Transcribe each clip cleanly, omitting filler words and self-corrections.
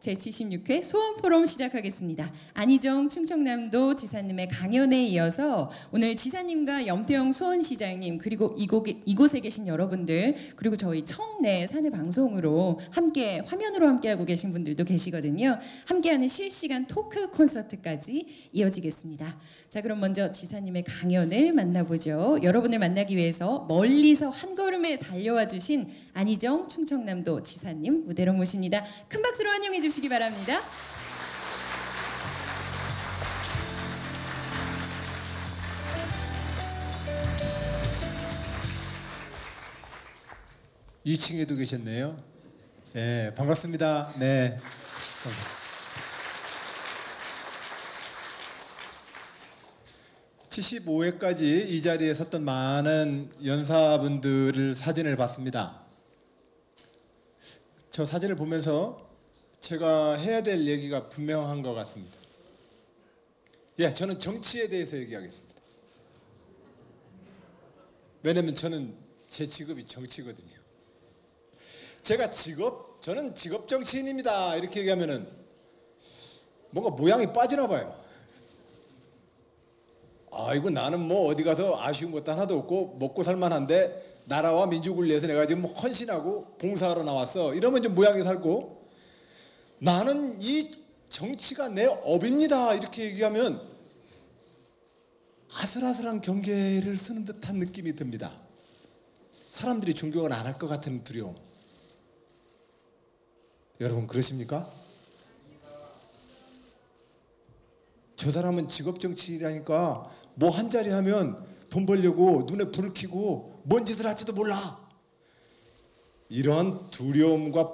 제76회 소원포럼 시작하겠습니다. 안희정 충청남도 지사님의 강연에 이어서 오늘 지사님과 염태영 수원시장님 그리고 이곳에 계신 여러분들 그리고 저희 청내 사내방송으로 함께 화면으로 함께하고 계신 분들도 계시거든요. 함께하는 실시간 토크 콘서트까지 이어지겠습니다. 자, 그럼 먼저 지사님의 강연을 만나보죠. 여러분을 만나기 위해서 멀리서 한 걸음에 달려와 주신 안희정 충청남도 지사님 무대로 모십니다. 큰 박수로 환영해 주시기 바랍니다. 이 2층에도 계셨네요. 네, 반갑습니다. 네. 75회까지 이 자리에 섰던 많은 연사분들을 사진을 봤습니다. 저 사진을 보면서 제가 해야 될 얘기가 분명한 것 같습니다. 예, 저는 정치에 대해서 얘기하겠습니다. 왜냐면 저는 제 직업이 정치거든요. 저는 직업 정치인입니다. 이렇게 얘기하면은 뭔가 모양이 빠지나 봐요. 아이고 나는 뭐 어디 가서 아쉬운 것도 하나도 없고 먹고 살만한데 나라와 민족을 위해서 내가 지금 헌신하고 봉사하러 나왔어. 이러면 좀 모양이 살고 나는 이 정치가 내 업입니다. 이렇게 얘기하면 아슬아슬한 경계를 쓰는 듯한 느낌이 듭니다. 사람들이 존경을 안 할 것 같은 두려움. 여러분 그러십니까? 저 사람은 직업 정치인이라니까 뭐 한 자리 하면 돈 벌려고 눈에 불을 켜고 뭔 짓을 할지도 몰라. 이런 두려움과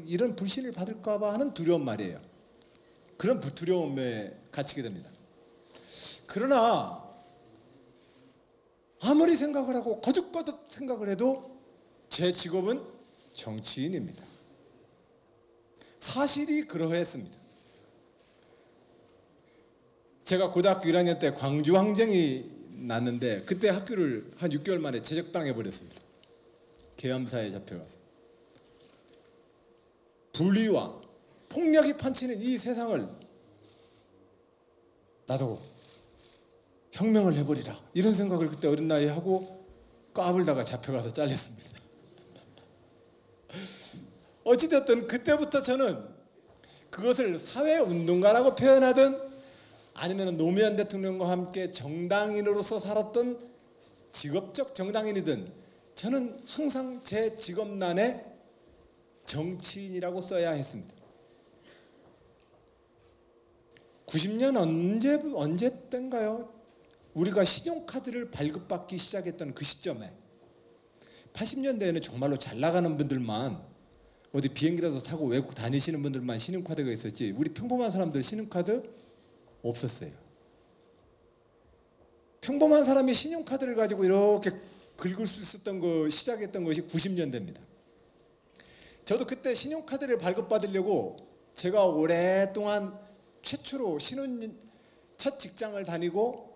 이런 불신을 받을까 봐 하는 두려움 말이에요. 그런 두려움에 갇히게 됩니다. 그러나 아무리 생각을 하고 거듭거듭 생각을 해도 제 직업은 정치인입니다. 사실이 그러했습니다. 제가 고등학교 1학년 때 광주 항쟁이 났는데 그때 학교를 한 6개월 만에 제적당해 버렸습니다. 계엄사에 잡혀가서. 불의와 폭력이 판치는 이 세상을 나도 혁명을 해버리라 이런 생각을 그때 어린 나이에 하고 까불다가 잡혀가서 잘렸습니다. 어찌됐든 그때부터 저는 그것을 사회운동가라고 표현하든 아니면 노무현 대통령과 함께 정당인으로서 살았던 직업적 정당인이든 저는 항상 제 직업란에 정치인이라고 써야 했습니다. 90년 언제 때인가요? 우리가 신용카드를 발급받기 시작했던 그 시점에 80년대에는 정말로 잘 나가는 분들만 어디 비행기라도 타고 외국 다니시는 분들만 신용카드가 있었지 우리 평범한 사람들 신용카드 없었어요. 평범한 사람이 신용카드를 가지고 이렇게 긁을 수 있었던 거 시작했던 것이 90년대입니다. 저도 그때 신용카드를 발급받으려고 제가 오랫동안 최초로 첫 직장을 다니고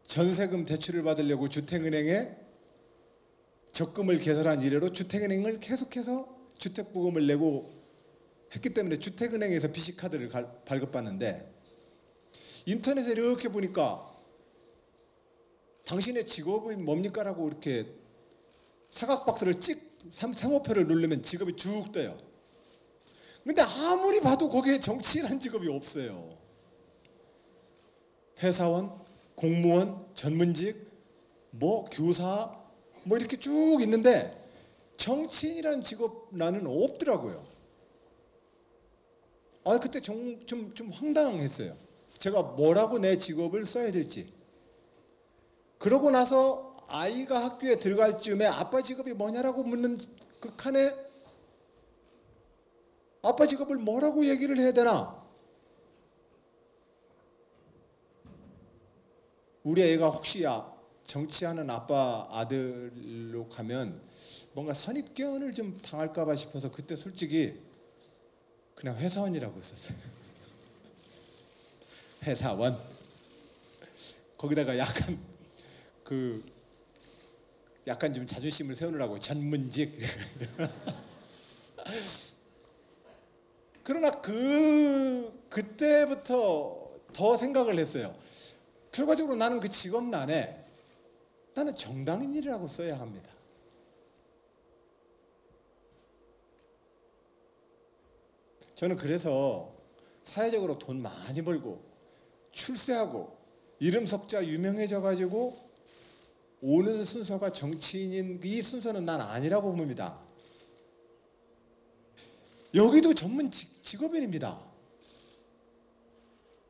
전세금 대출을 받으려고 주택은행에 적금을 개설한 이래로 주택은행을 계속해서 주택부금을 내고 했기 때문에 주택은행에서 BC카드를 발급받는데 인터넷에 이렇게 보니까 당신의 직업이 뭡니까? 라고 이렇게 사각박스를 세모표를 누르면 직업이 쭉 떠요. 근데 아무리 봐도 거기에 정치인이라는 직업이 없어요. 회사원, 공무원, 전문직, 뭐 교사 뭐 이렇게 쭉 있는데 정치인이라는 직업 나는 없더라고요. 그때 좀 황당했어요. 제가 뭐라고 내 직업을 써야 될지. 그러고 나서 아이가 학교에 들어갈 즈음에 아빠 직업이 뭐냐라고 묻는 그 칸에 아빠 직업을 뭐라고 얘기를 해야 되나? 우리 애가 혹시 정치하는 아빠 아들로 가면 뭔가 선입견을 좀 당할까 봐 싶어서 그때 솔직히 그냥 회사원이라고 썼어요. 회사원. 거기다가 약간 그 약간 좀 자존심을 세우느라고 전문직. 그러나 그때부터 더 생각을 했어요. 결과적으로 나는 그 직업란에 나는 정당인이라고 써야 합니다. 저는 그래서 사회적으로 돈 많이 벌고 출세하고 이름 석자 유명해져 가지고 오는 순서가 정치인인 이 순서는 난 아니라고 봅니다. 여기도 전문 직업인입니다.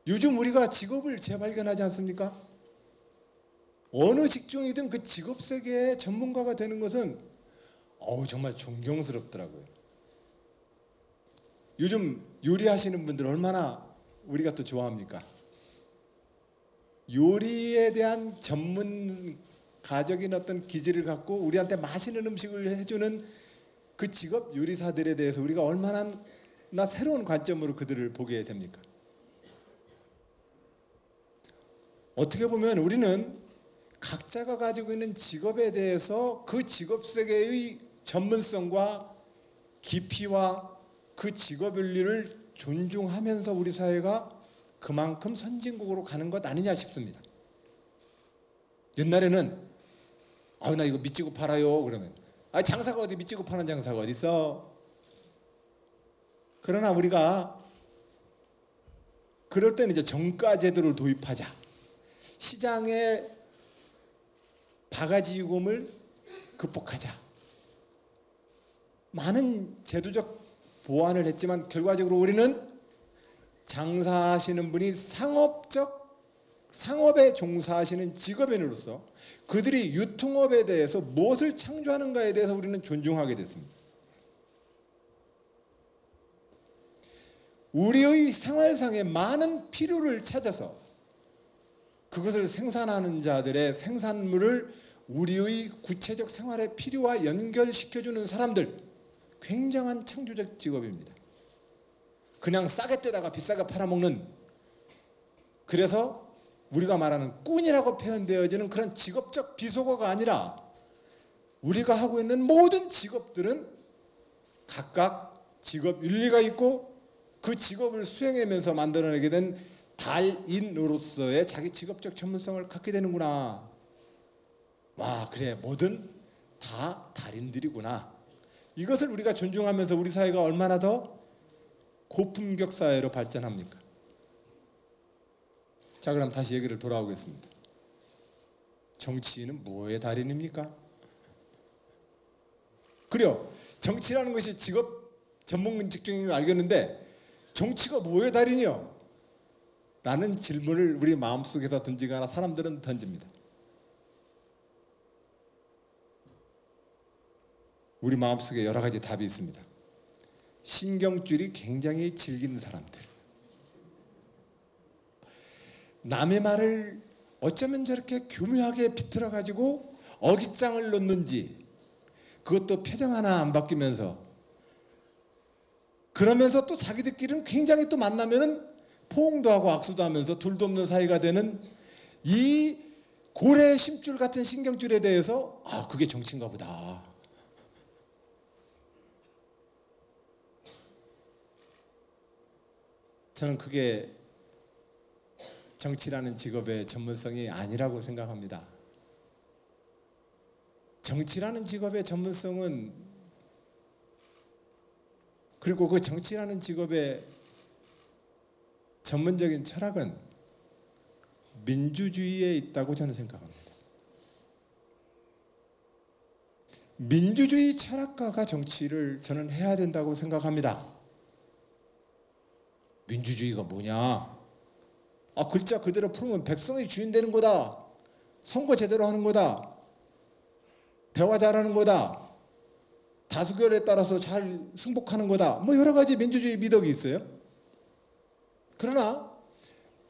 요즘 우리가 직업을 재발견하지 않습니까? 어느 직종이든 그 직업 세계의 전문가가 되는 것은 정말 존경스럽더라고요. 요즘 요리하시는 분들 얼마나 우리가 또 좋아합니까? 요리에 대한 전문가적인 어떤 기질을 갖고 우리한테 맛있는 음식을 해주는 그 직업 요리사들에 대해서 우리가 얼마나 새로운 관점으로 그들을 보게 됩니까? 어떻게 보면 우리는 각자가 가지고 있는 직업에 대해서 그 직업 세계의 전문성과 깊이와 그 직업 윤리를 존중하면서 우리 사회가 그만큼 선진국으로 가는 것 아니냐 싶습니다. 옛날에는 나 이거 밑지고 팔아요 그러면 장사가 어디 밑지고 파는 장사가 어디 있어? 그러나 우리가 그럴 때는 이제 정가 제도를 도입하자. 시장의 바가지 유금을 극복하자. 많은 제도적 보완을 했지만 결과적으로 우리는 장사하시는 분이 상업에 종사하시는 직업인으로서 그들이 유통업에 대해서 무엇을 창조하는가에 대해서 우리는 존중하게 됐습니다. 우리의 생활상의 많은 필요를 찾아서 그것을 생산하는 자들의 생산물을 우리의 구체적 생활의 필요와 연결시켜주는 사람들, 굉장한 창조적 직업입니다. 그냥 싸게 떼다가 비싸게 팔아먹는, 그래서 우리가 말하는 꾼이라고 표현되어지는 그런 직업적 비속어가 아니라 우리가 하고 있는 모든 직업들은 각각 직업 윤리가 있고 그 직업을 수행하면서 만들어내게 된 달인으로서의 자기 직업적 전문성을 갖게 되는구나. 와, 그래, 뭐든 다 달인들이구나. 이것을 우리가 존중하면서 우리 사회가 얼마나 더 고품격 사회로 발전합니까? 자, 그럼 다시 얘기를 돌아오겠습니다. 정치인은 뭐의 달인입니까? 그래요. 정치라는 것이 직업 전문 직종인 걸 알겠는데 정치가 뭐의 달인이요? 라는 질문을 우리 마음속에서 던지거나 사람들은 던집니다. 우리 마음속에 여러 가지 답이 있습니다. 신경줄이 굉장히 질기는 사람들, 남의 말을 어쩌면 저렇게 교묘하게 비틀어 가지고 어깃장을 놓는지, 그것도 표정 하나 안 바뀌면서, 그러면서 또 자기들끼리는 굉장히 또 만나면은 포옹도 하고 악수도 하면서 둘도 없는 사이가 되는 이 고래 심줄 같은 신경줄에 대해서 그게 정치인가 보다. 저는 그게 정치라는 직업의 전문성이 아니라고 생각합니다. 정치라는 직업의 전문성은, 그리고 그 정치라는 직업의 전문적인 철학은 민주주의에 있다고 저는 생각합니다. 민주주의 철학가가 정치를 저는 해야 된다고 생각합니다. 민주주의가 뭐냐? 글자 그대로 풀면 백성이 주인 되는 거다. 선거 제대로 하는 거다. 대화 잘하는 거다. 다수결에 따라서 잘 승복하는 거다. 뭐 여러 가지 민주주의 미덕이 있어요. 그러나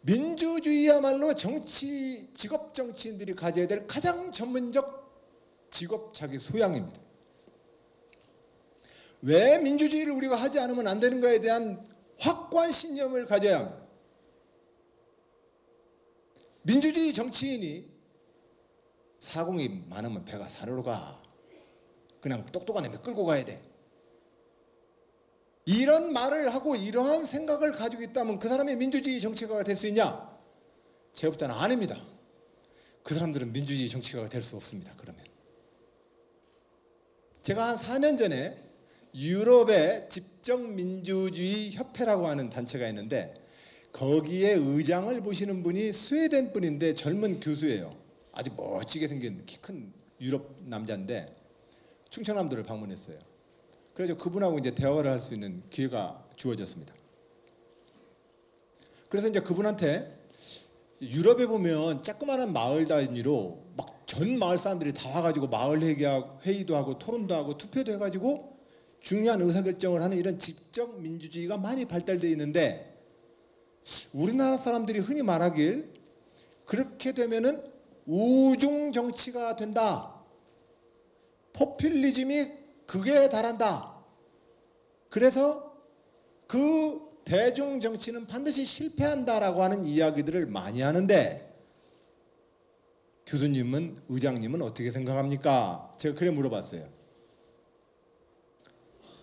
민주주의야말로 직업 정치인들이 가져야 될 가장 전문적 직업 자기 소양입니다. 왜 민주주의를 우리가 하지 않으면 안 되는가에 대한 확고한 신념을 가져야 합니다. 민주주의 정치인이 사공이 많으면 배가 산으로 가. 그냥 똑똑한 애면 끌고 가야 돼. 이런 말을 하고 이러한 생각을 가지고 있다면 그 사람이 민주주의 정치가가 될 수 있냐? 제가 볼 때는 아닙니다. 그 사람들은 민주주의 정치가가 될 수 없습니다. 그러면 제가 한 4년 전에 유럽의 집정민주주의 협회라고 하는 단체가 있는데 거기에 의장을 보시는 분이 스웨덴 분인데 젊은 교수예요. 아주 멋지게 생긴 키 큰 유럽 남자인데 충청남도를 방문했어요. 그래서 그분하고 이제 대화를 할 수 있는 기회가 주어졌습니다. 그래서 이제 그분한테 유럽에 보면 조그마한 마을 단위로 막 전 마을 사람들이 다 와가지고 마을 회의도 하고 토론도 하고 투표도 해가지고 중요한 의사결정을 하는 이런 집정 민주주의가 많이 발달되어 있는데 우리나라 사람들이 흔히 말하길 그렇게 되면은 우중 정치가 된다. 포퓰리즘이 극에 달한다. 그래서 그 대중 정치는 반드시 실패한다라고 하는 이야기들을 많이 하는데 교수님은 의장님은 어떻게 생각합니까? 제가 그래 물어봤어요.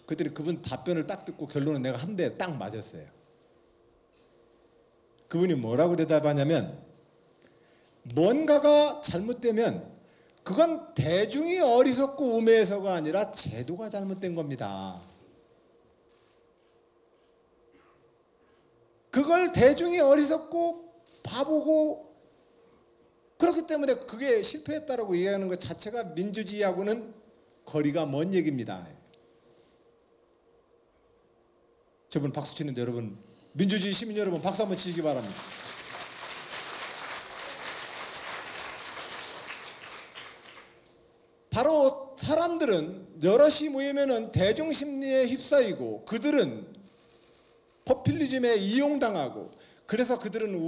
그랬더니 그분 답변을 딱 듣고 결론은 내가 한 대 딱 맞았어요. 그분이 뭐라고 대답하냐면 뭔가가 잘못되면 그건 대중이 어리석고 우매해서가 아니라 제도가 잘못된 겁니다. 그걸 대중이 어리석고 바보고 그렇기 때문에 그게 실패했다라고 얘기하는 것 자체가 민주주의하고는 거리가 먼 얘기입니다. 저분 박수 치는데 여러분 민주주의 시민 여러분 박수 한번 치시기 바랍니다. 바로 사람들은 여럿이 모이면은 대중 심리에 휩싸이고 그들은 포퓰리즘에 이용당하고 그래서 그들은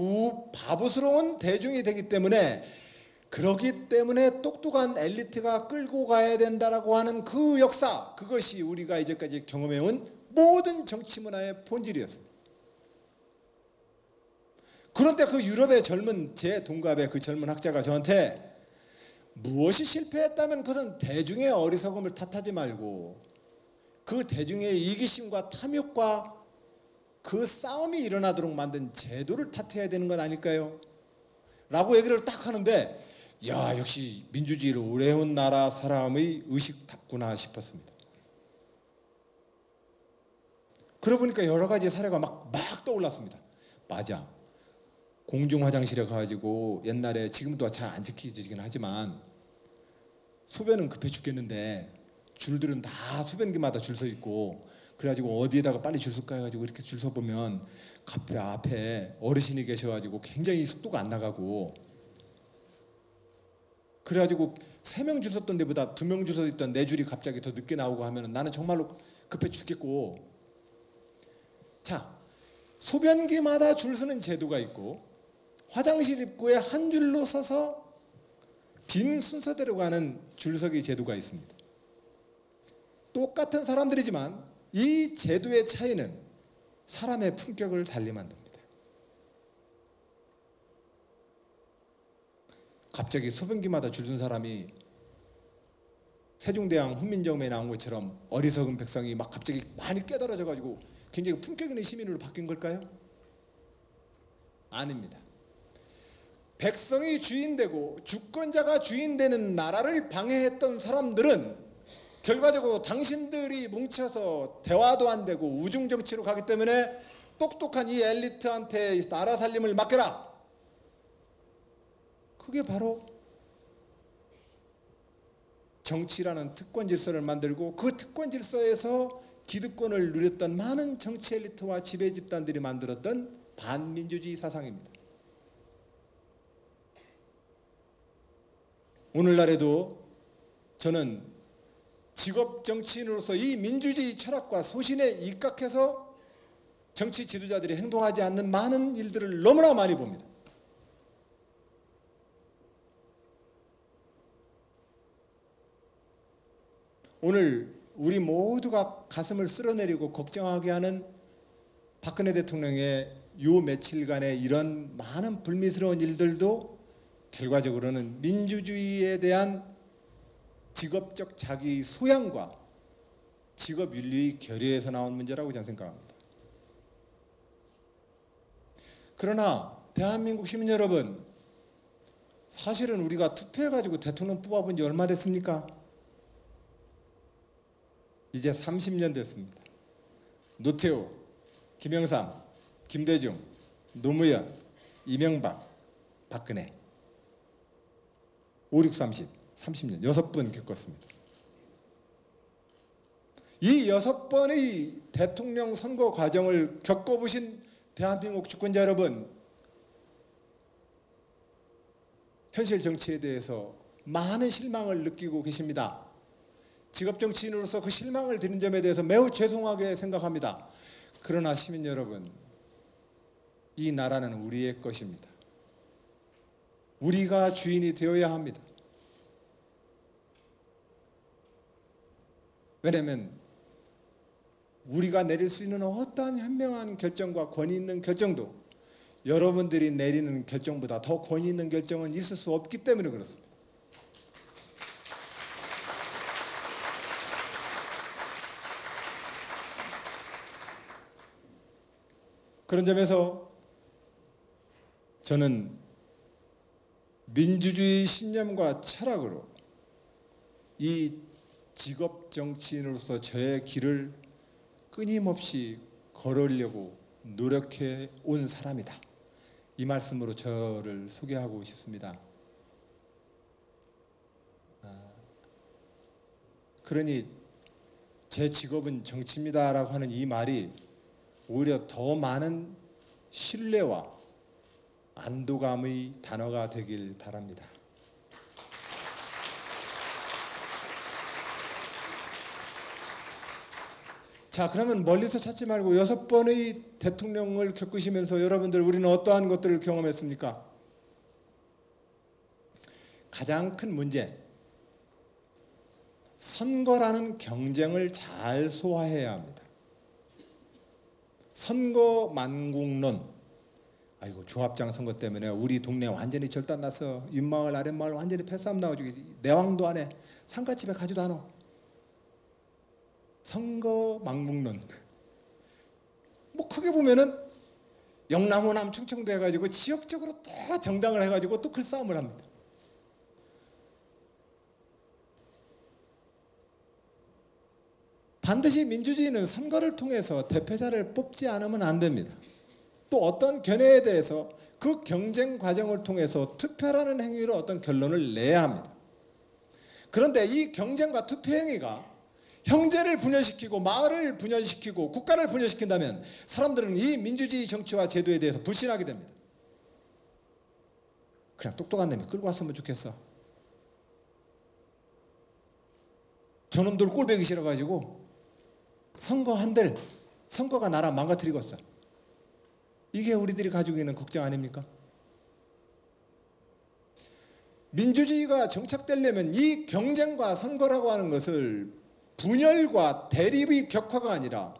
바보스러운 대중이 되기 때문에 그러기 때문에 똑똑한 엘리트가 끌고 가야 된다라고 하는 그 역사 그것이 우리가 이제까지 경험해온 모든 정치 문화의 본질이었습니다. 그런데 그 유럽의 젊은 제 동갑의 그 젊은 학자가 저한테 무엇이 실패했다면 그것은 대중의 어리석음을 탓하지 말고 그 대중의 이기심과 탐욕과 그 싸움이 일어나도록 만든 제도를 탓해야 되는 건 아닐까요? 라고 얘기를 딱 하는데 야 역시 민주주의를 오래 해온 나라 사람의 의식답구나 싶었습니다. 그러고 보니까 여러 가지 사례가 막 떠올랐습니다. 맞아. 공중 화장실에 가가지고 옛날에 지금도 잘 안 지키지긴 하지만 소변은 급해 죽겠는데 줄들은 다 소변기마다 줄 서 있고 그래가지고 어디에다가 빨리 줄 서까 해가지고 이렇게 줄 서 보면 앞에 어르신이 계셔가지고 굉장히 속도가 안 나가고 그래가지고 3명 줄 섰던 데보다 2명 줄 서 있던 4줄이 갑자기 더 늦게 나오고 하면 나는 정말로 급해 죽겠고 자 소변기마다 줄 서는 제도가 있고 화장실 입구에 한 줄로 서서 빈 순서대로 가는 줄서기 제도가 있습니다. 똑같은 사람들이지만 이 제도의 차이는 사람의 품격을 달리 만듭니다. 갑자기 소변기마다 줄 선 사람이 세종대왕 훈민정음에 나온 것처럼 어리석은 백성이 막 갑자기 많이 깨달아져 가지고 굉장히 품격 있는 시민으로 바뀐 걸까요? 아닙니다. 백성이 주인되고 주권자가 주인되는 나라를 방해했던 사람들은 결과적으로 당신들이 뭉쳐서 대화도 안 되고 우중정치로 가기 때문에 똑똑한 이 엘리트한테 나라 살림을 맡겨라. 그게 바로 정치라는 특권 질서를 만들고 그 특권 질서에서 기득권을 누렸던 많은 정치 엘리트와 지배 집단들이 만들었던 반민주주의 사상입니다. 오늘날에도 저는 직업 정치인으로서 이 민주주의 철학과 소신에 입각해서 정치 지도자들이 행동하지 않는 많은 일들을 너무나 많이 봅니다. 오늘 우리 모두가 가슴을 쓸어내리고 걱정하게 하는 박근혜 대통령의 요 며칠간의 이런 많은 불미스러운 일들도 결과적으로는 민주주의에 대한 직업적 자기 소양과 직업 윤리의 결여에서 나온 문제라고 저는 생각합니다. 그러나 대한민국 시민 여러분, 사실은 우리가 투표해가지고 대통령 뽑아본 지 얼마 됐습니까? 이제 30년 됐습니다. 노태우, 김영삼, 김대중, 노무현, 이명박, 박근혜 5, 6, 30, 30년 6번 겪었습니다. 이 6번의 대통령 선거 과정을 겪어보신 대한민국 주권자 여러분, 현실 정치에 대해서 많은 실망을 느끼고 계십니다. 직업 정치인으로서 그 실망을 드린 점에 대해서 매우 죄송하게 생각합니다. 그러나 시민 여러분, 이 나라는 우리의 것입니다. 우리가 주인이 되어야 합니다. 왜냐하면 우리가 내릴 수 있는 어떠한 현명한 결정과 권위 있는 결정도 여러분들이 내리는 결정보다 더 권위 있는 결정은 있을 수 없기 때문에 그렇습니다. 그런 점에서 저는 민주주의 신념과 철학으로 이 직업 정치인으로서 저의 길을 끊임없이 걸으려고 노력해 온 사람이다. 이 말씀으로 저를 소개하고 싶습니다. 그러니 제 직업은 정치입니다라고 하는 이 말이 오히려 더 많은 신뢰와 안도감의 단어가 되길 바랍니다. 자, 그러면 멀리서 찾지 말고 6번의 대통령을 겪으시면서 여러분들 우리는 어떠한 것들을 경험했습니까? 가장 큰 문제, 선거라는 경쟁을 잘 소화해야 합니다. 선거 만국론, 아이고 조합장 선거 때문에 우리 동네 완전히 절단났어. 윗마을 아랫마을 완전히 패싸움 나가지고 내왕도 안 해. 상가집에 가지도 않아. 선거 망국론. 뭐 크게 보면은 영남 호남 충청도 해가지고 지역적으로 또 정당을 해가지고 또 그 싸움을 합니다. 반드시 민주주의는 선거를 통해서 대표자를 뽑지 않으면 안 됩니다. 또 어떤 견해에 대해서 그 경쟁 과정을 통해서 투표라는 행위로 어떤 결론을 내야 합니다. 그런데 이 경쟁과 투표 행위가 형제를 분열시키고 마을을 분열시키고 국가를 분열시킨다면 사람들은 이 민주주의 정치와 제도에 대해서 불신하게 됩니다. 그냥 똑똑한 놈이 끌고 왔으면 좋겠어. 저놈들 꼴보기 싫어가지고 선거 한들 선거가 나라 망가뜨리겠어. 이게 우리들이 가지고 있는 걱정 아닙니까? 민주주의가 정착되려면 이 경쟁과 선거라고 하는 것을 분열과 대립의 격화가 아니라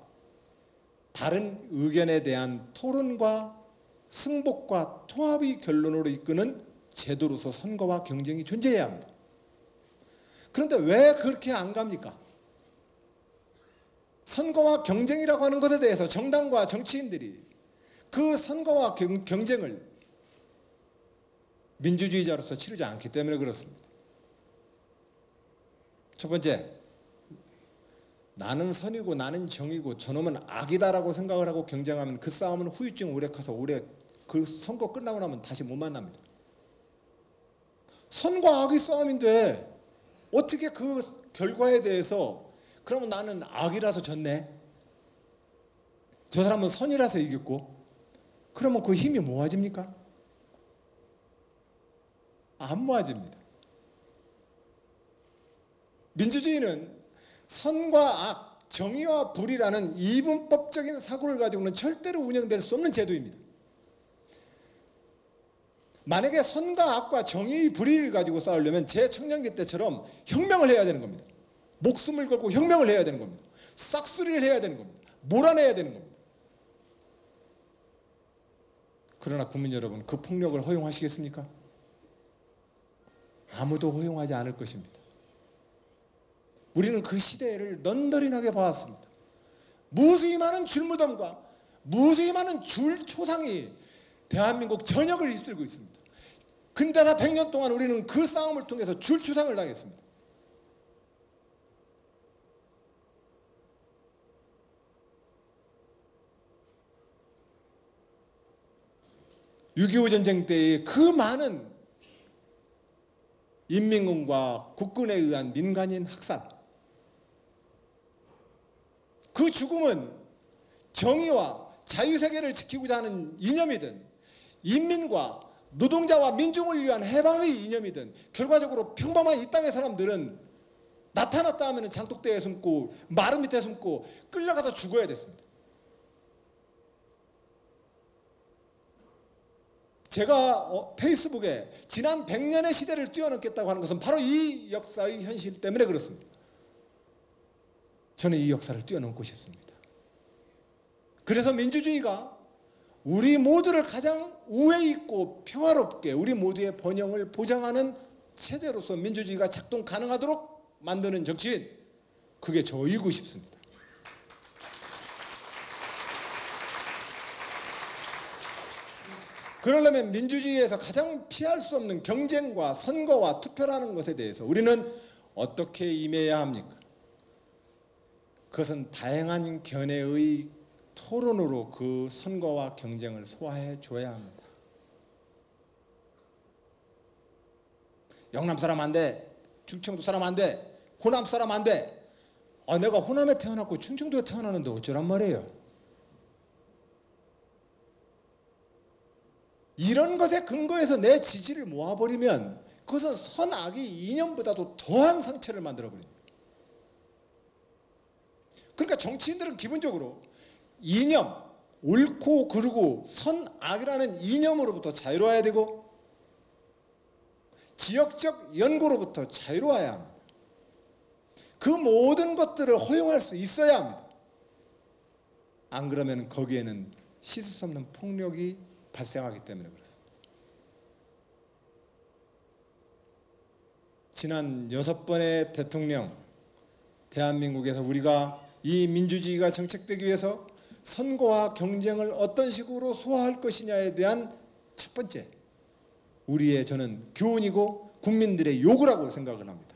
다른 의견에 대한 토론과 승복과 통합의 결론으로 이끄는 제도로서 선거와 경쟁이 존재해야 합니다. 그런데 왜 그렇게 안 갑니까? 선거와 경쟁이라고 하는 것에 대해서 정당과 정치인들이 그 선거와 경쟁을 민주주의자로서 치르지 않기 때문에 그렇습니다. 첫 번째, 나는 선이고 나는 정이고 저놈은 악이다라고 생각을 하고 경쟁하면 그 싸움은 후유증 오래 커서 오래 그 선거 끝나고 나면 다시 못 만납니다. 선과 악의 싸움인데 어떻게 그 결과에 대해서 그러면 나는 악이라서 졌네, 저 사람은 선이라서 이겼고, 그러면 그 힘이 모아집니까? 안 모아집니다. 민주주의는 선과 악, 정의와 불이라는 이분법적인 사고를 가지고는 절대로 운영될 수 없는 제도입니다. 만약에 선과 악과 정의의 불의를 가지고 싸우려면 제 청년기 때처럼 혁명을 해야 되는 겁니다. 목숨을 걸고 혁명을 해야 되는 겁니다. 싹쓸이를 해야 되는 겁니다. 몰아내야 되는 겁니다. 그러나 국민 여러분, 그 폭력을 허용하시겠습니까? 아무도 허용하지 않을 것입니다. 우리는 그 시대를 넌더린하게 봐왔습니다. 무수히 많은 줄무덤과 무수히 많은 줄 초상이 대한민국 전역을 휩쓸고 있습니다. 근대사 100년 동안 우리는 그 싸움을 통해서 줄 초상을 당했습니다. (6.25) 전쟁 때의 그 많은 인민군과 국군에 의한 민간인 학살, 그 죽음은 정의와 자유세계를 지키고자 하는 이념이든 인민과 노동자와 민중을 위한 해방의 이념이든 결과적으로 평범한 이 땅의 사람들은 나타났다 하면 장독대에 숨고 마루 밑에 숨고 끌려가서 죽어야 됐습니다. 제가 페이스북에 지난 100년의 시대를 뛰어넘겠다고 하는 것은 바로 이 역사의 현실 때문에 그렇습니다. 저는 이 역사를 뛰어넘고 싶습니다. 그래서 민주주의가 우리 모두를 가장 우애 있고 평화롭게 우리 모두의 번영을 보장하는 체제로서 민주주의가 작동 가능하도록 만드는 정치인, 그게 저이고 싶습니다. 그러려면 민주주의에서 가장 피할 수 없는 경쟁과 선거와 투표라는 것에 대해서 우리는 어떻게 임해야 합니까? 그것은 다양한 견해의 토론으로 그 선거와 경쟁을 소화해 줘야 합니다. 영남 사람 안 돼, 충청도 사람 안 돼, 호남 사람 안 돼. 내가 호남에 태어났고 충청도에 태어났는데 어쩌란 말이에요. 이런 것에 근거해서 내 지지를 모아버리면 그것은 선악의 이념보다도 더한 상처를 만들어버립니다. 그러니까 정치인들은 기본적으로 이념, 옳고 그르고 선악이라는 이념으로부터 자유로워야 되고 지역적 연고로부터 자유로워야 합니다. 그 모든 것들을 허용할 수 있어야 합니다. 안 그러면 거기에는 씻을 수 없는 폭력이 발생하기 때문에 그렇습니다. 지난 6번의 대통령, 대한민국에서 우리가 이 민주주의가 정착되기 위해서 선거와 경쟁을 어떤 식으로 소화할 것이냐에 대한 첫 번째, 우리의 저는 교훈이고 국민들의 요구라고 생각을 합니다.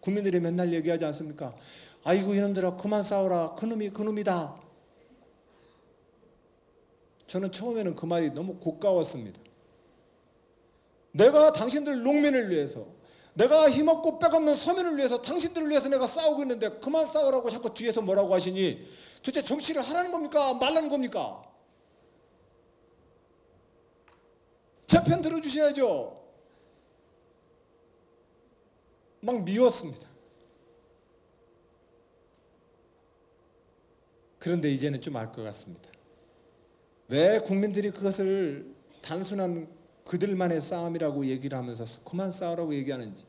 국민들이 맨날 얘기하지 않습니까? 아이고 이놈들아 그만 싸워라, 그놈이 그놈이다. 저는 처음에는 그 말이 너무 고가웠습니다. 내가 당신들 농민을 위해서, 내가 힘없고 빽없는 서민을 위해서, 당신들을 위해서 내가 싸우고 있는데 그만 싸우라고 자꾸 뒤에서 뭐라고 하시니 도대체 정치를 하라는 겁니까? 말라는 겁니까? 제 편 들어주셔야죠. 막 미웠습니다. 그런데 이제는 좀 알 것 같습니다. 왜 국민들이 그것을 단순한 그들만의 싸움이라고 얘기를 하면서 그만 싸우라고 얘기하는지,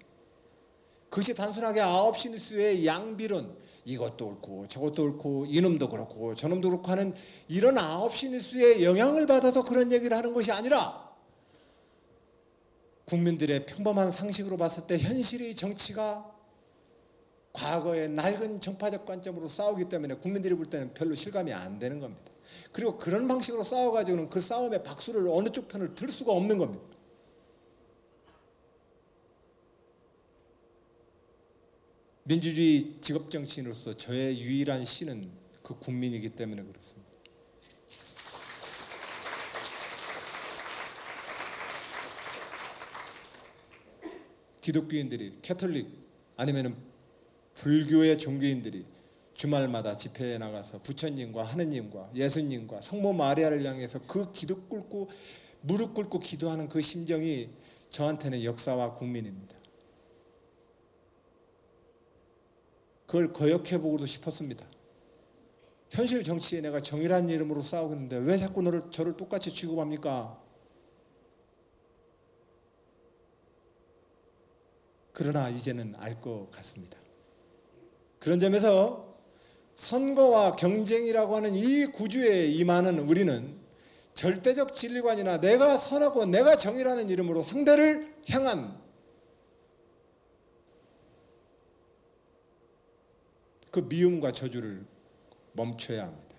그것이 단순하게 9시 뉴스의 양비론, 이것도 옳고 저것도 옳고 이놈도 그렇고 저놈도 그렇고 하는 이런 9시 뉴스의 영향을 받아서 그런 얘기를 하는 것이 아니라 국민들의 평범한 상식으로 봤을 때 현실의 정치가 과거의 낡은 정파적 관점으로 싸우기 때문에 국민들이 볼 때는 별로 실감이 안 되는 겁니다. 그리고 그런 방식으로 싸워가지고는 그 싸움의 박수를 어느 쪽 편을 들 수가 없는 겁니다. 민주주의 직업정치인으로서 저의 유일한 신은 그 국민이기 때문에 그렇습니다. 기독교인들이, 캐톨릭 아니면 불교의 종교인들이 주말마다 집회에 나가서 부처님과 하느님과 예수님과 성모 마리아를 향해서 그 기도 꿇고 무릎 꿇고 기도하는 그 심정이 저한테는 역사와 국민입니다. 그걸 거역해보고도 싶었습니다. 현실 정치에 내가 정의라는 이름으로 싸우고 있는데 왜 자꾸 저를 똑같이 취급합니까? 그러나 이제는 알 것 같습니다. 그런 점에서 선거와 경쟁이라고 하는 이 구조에 임하는 우리는 절대적 진리관이나 내가 선하고 내가 정의라는 이름으로 상대를 향한 그 미움과 저주를 멈춰야 합니다.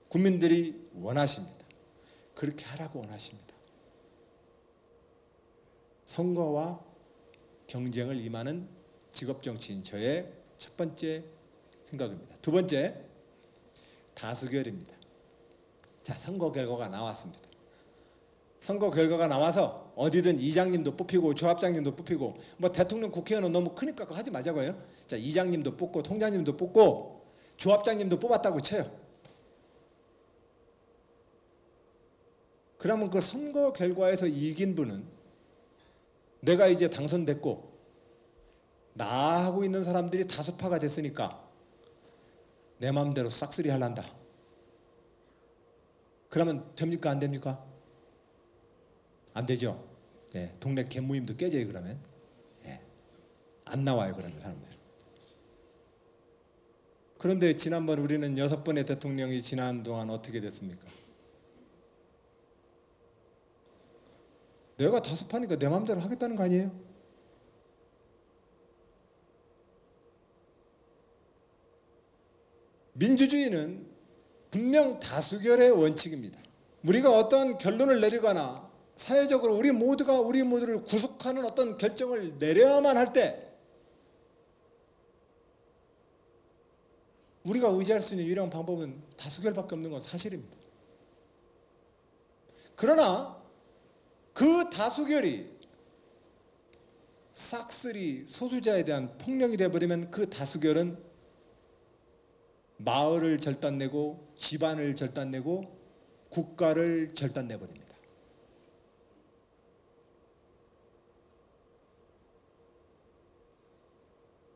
국민들이 원하십니다. 그렇게 하라고 원하십니다. 선거와 경쟁을 임하는 직업정치인 저의 첫 번째 생각입니다. 두 번째, 다수결입니다. 자, 선거 결과가 나왔습니다. 선거 결과가 나와서 어디든 이장님도 뽑히고 조합장님도 뽑히고, 뭐 대통령 국회의원은 너무 크니까 그거 하지 말자고요. 자, 이장님도 뽑고 통장님도 뽑고 조합장님도 뽑았다고 쳐요. 그러면 그 선거 결과에서 이긴 분은 내가 이제 당선됐고 나하고 있는 사람들이 다수파가 됐으니까 내 마음대로 싹쓸이 할란다. 그러면 됩니까? 안 됩니까? 안 되죠. 예, 동네 개모임도 깨져요. 그러면 예, 안 나와요. 그러면 사람들. 그런데 지난번 우리는 6번의 대통령이 지난 동안 어떻게 됐습니까? 내가 다수파니까 내 마음대로 하겠다는 거 아니에요? 민주주의는 분명 다수결의 원칙입니다. 우리가 어떤 결론을 내리거나 사회적으로 우리 모두가 우리 모두를 구속하는 어떤 결정을 내려야만 할 때 우리가 의지할 수 있는 유일한 방법은 다수결밖에 없는 건 사실입니다. 그러나 그 다수결이 싹쓸이 소수자에 대한 폭력이 되어버리면 그 다수결은 마을을 절단내고 집안을 절단내고 국가를 절단내버립니다.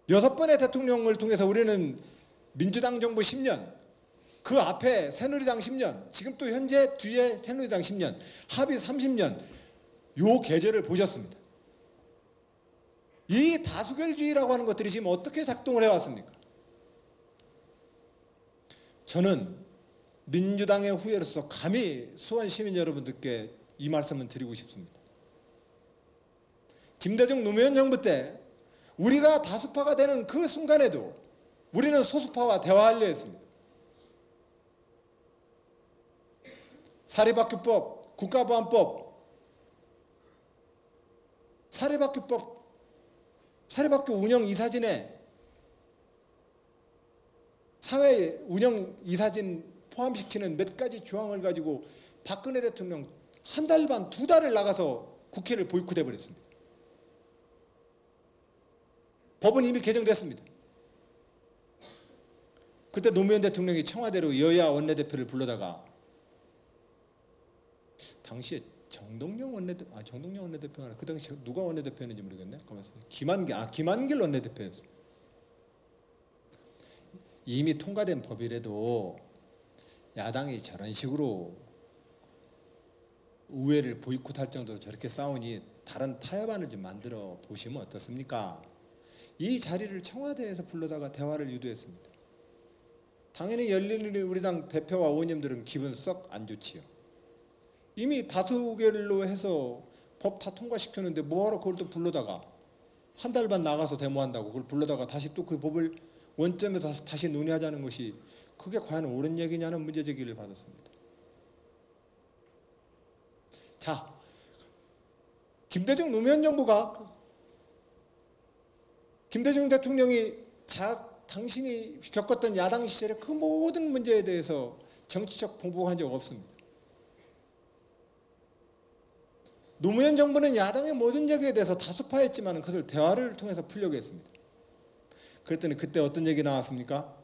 여섯 번의 대통령을 통해서 우리는 민주당 정부 10년, 그 앞에 새누리당 10년, 지금 또 현재 뒤에 새누리당 10년, 합의 30년, 요 계절을 보셨습니다. 이 다수결주의라고 하는 것들이 지금 어떻게 작동을 해왔습니까? 저는 민주당의 후예로서 감히 수원 시민 여러분들께 이 말씀을 드리고 싶습니다. 김대중 노무현 정부 때 우리가 다수파가 되는 그 순간에도 우리는 소수파와 대화하려 했습니다. 사립학교법, 국가보안법, 사립학교법, 사립학교 운영 이사진에 사회 운영 이사진 포함시키는 몇 가지 조항을 가지고 박근혜 대통령 한 달 반, 2달을 나가서 국회를 보이콧해 버렸습니다. 법은 이미 개정됐습니다. 그때 노무현 대통령이 청와대로 여야 원내대표를 불러다가 당시에 정동영 원내대표가 그 당시 누가 원내대표였는지 모르겠네. 김한길 원내대표였어요. 이미 통과된 법이라도 야당이 저런 식으로 의회를 보이콧할 정도로 저렇게 싸우니 다른 타협안을 좀 만들어 보시면 어떻습니까? 이 자리를 청와대에서 불러다가 대화를 유도했습니다. 당연히 열린우리당 대표와 의원님들은 기분 썩 안 좋지요. 이미 다수결로 해서 법 다 통과시켰는데 뭐하러 그걸 또 불러다가 한 달 반 나가서 데모한다고 그걸 불러다가 다시 또 그 법을 원점에서 다시 논의하자는 것이 그게 과연 옳은 얘기냐는 문제제기를 받았습니다. 자, 김대중 노무현 정부가 김대중 대통령이 당신이 겪었던 야당 시절의 그 모든 문제에 대해서 정치적 보복한 적 없습니다. 노무현 정부는 야당의 모든 얘기에 대해서 다수파했지만 그것을 대화를 통해서 풀려고 했습니다. 그랬더니 그때 어떤 얘기 나왔습니까?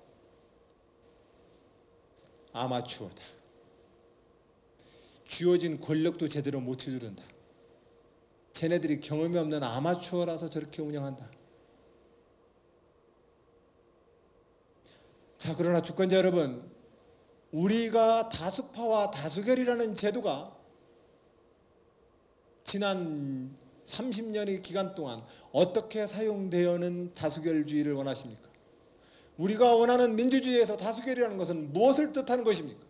아마추어다. 쥐어진 권력도 제대로 못 휘두른다. 쟤네들이 경험이 없는 아마추어라서 저렇게 운영한다. 자, 그러나 주권자 여러분, 우리가 다수파와 다수결이라는 제도가 지난 30년의 기간 동안 어떻게 사용되어는 다수결주의를 원하십니까? 우리가 원하는 민주주의에서 다수결이라는 것은 무엇을 뜻하는 것입니까?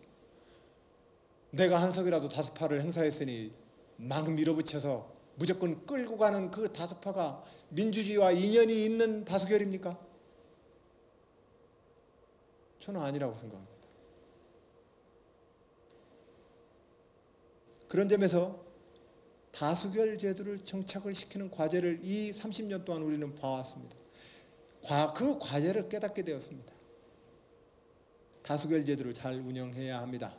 내가 한 석이라도 다수파를 행사했으니 막 밀어붙여서 무조건 끌고 가는 그 다수파가 민주주의와 인연이 있는 다수결입니까? 저는 아니라고 생각합니다. 그런 점에서 다수결 제도를 정착을 시키는 과제를 이 30년 동안 우리는 봐왔습니다. 그 과제를 깨닫게 되었습니다. 다수결 제도를 잘 운영해야 합니다.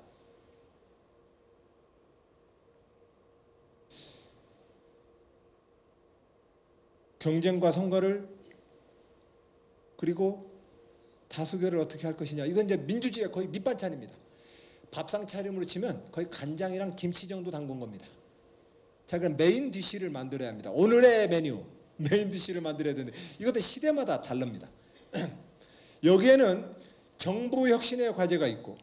경쟁과 선거를 그리고 다수결을 어떻게 할 것이냐. 이건 이제 민주주의의 거의 밑반찬입니다. 밥상 차림으로 치면 거의 간장이랑 김치 정도 담근 겁니다. 자, 그럼 메인 디쉬를 만들어야 합니다. 오늘의 메뉴, 메인 디쉬를 만들어야 되는데 이것도 시대마다 다릅니다. 여기에는 정부 혁신의 과제가 있고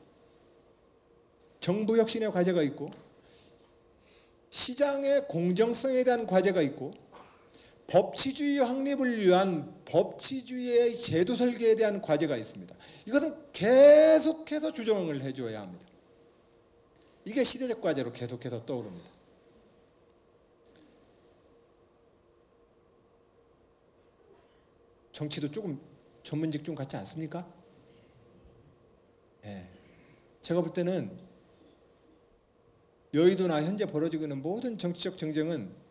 시장의 공정성에 대한 과제가 있고 법치주의 확립을 위한 법치주의의 제도 설계에 대한 과제가 있습니다. 이것은 계속해서 조정을 해줘야 합니다. 이게 시대적 과제로 계속해서 떠오릅니다. 정치도 조금 전문직 좀 같지 않습니까? 네. 제가 볼 때는 여의도나 현재 벌어지고 있는 모든 정치적 정쟁은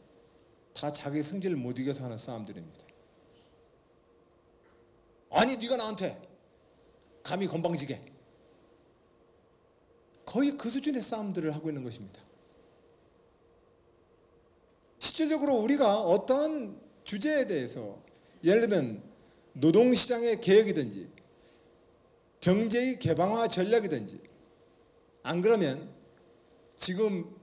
다 자기 승질을 못 이겨서 하는 싸움들입니다. 아니 네가 나한테 감히 건방지게, 거의 그 수준의 싸움들을 하고 있는 것입니다. 실질적으로 우리가 어떠한 주제에 대해서 예를 들면 노동시장의 개혁이든지 경제의 개방화 전략이든지, 안 그러면 지금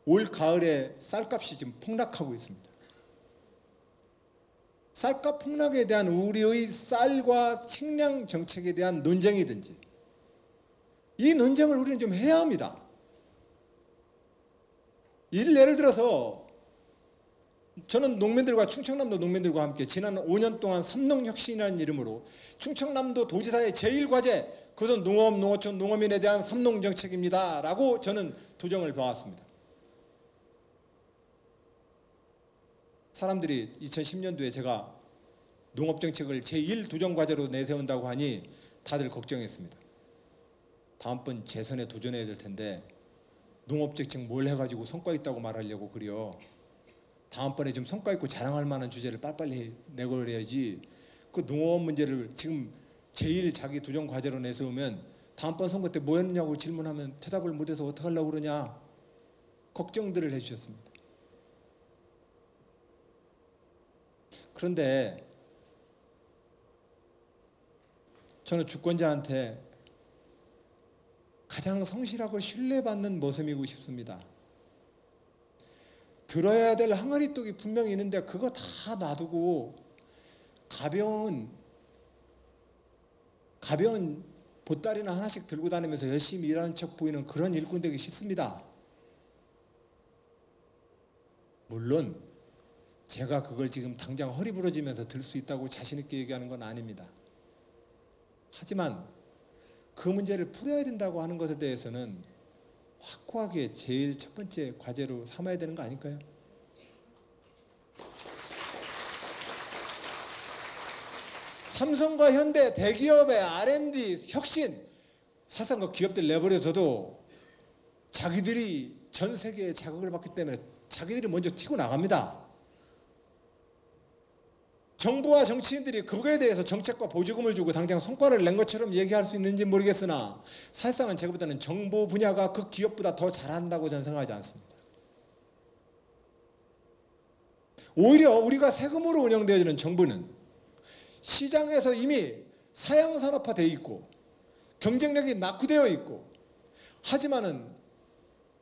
올 가을에 쌀값이 지금 폭락하고 있습니다. 쌀값 폭락에 대한 우리의 쌀과 식량 정책에 대한 논쟁이든지, 이 논쟁을 우리는 좀 해야 합니다. 예를 들어서 저는 농민들과 충청남도 농민들과 함께 지난 5년 동안 삼농혁신이라는 이름으로 충청남도 도지사의 제1과제, 그것은 농업, 농어촌, 농어민에 대한 삼농정책입니다 라고 저는 도정을 봐왔습니다. 사람들이 2010년도에 제가 농업정책을 제1도전과제로 내세운다고 하니 다들 걱정했습니다. 다음번 재선에 도전해야 될 텐데 농업정책 뭘 해가지고 성과 있다고 말하려고 그래요. 다음번에 좀 성과 있고 자랑할 만한 주제를 빨리빨리 내걸어야지, 그 농업 문제를 지금 제1 자기 도전 과제로 내세우면 다음번 선거 때 뭐 했느냐고 질문하면 대답을 못해서 어떡하려고 그러냐, 걱정들을 해주셨습니다. 그런데 저는 주권자한테 가장 성실하고 신뢰받는 모습이고 싶습니다. 들어야 될 항아리독이 분명히 있는데 그거 다 놔두고 가벼운 보따리나 하나씩 들고 다니면서 열심히 일하는 척 보이는 그런 일꾼 되기 싫습니다. 물론 제가 그걸 지금 당장 허리 부러지면서 들 수 있다고 자신 있게 얘기하는 건 아닙니다. 하지만 그 문제를 풀어야 된다고 하는 것에 대해서는 확고하게 제일 첫 번째 과제로 삼아야 되는 거 아닐까요? 삼성과 현대 대기업의 R&D 혁신, 사실상 그 기업들 내버려둬도 자기들이 전 세계에 자극을 받기 때문에 자기들이 먼저 튀고 나갑니다. 정부와 정치인들이 그거에 대해서 정책과 보조금을 주고 당장 성과를 낸 것처럼 얘기할 수 있는지 모르겠으나 사실상은 제가 볼 때는 정보 분야가 그 기업보다 더 잘한다고 저는 생각하지 않습니다. 오히려 우리가 세금으로 운영되어지는 정부는 시장에서 이미 사양산업화되어 있고 경쟁력이 낙후되어 있고, 하지만은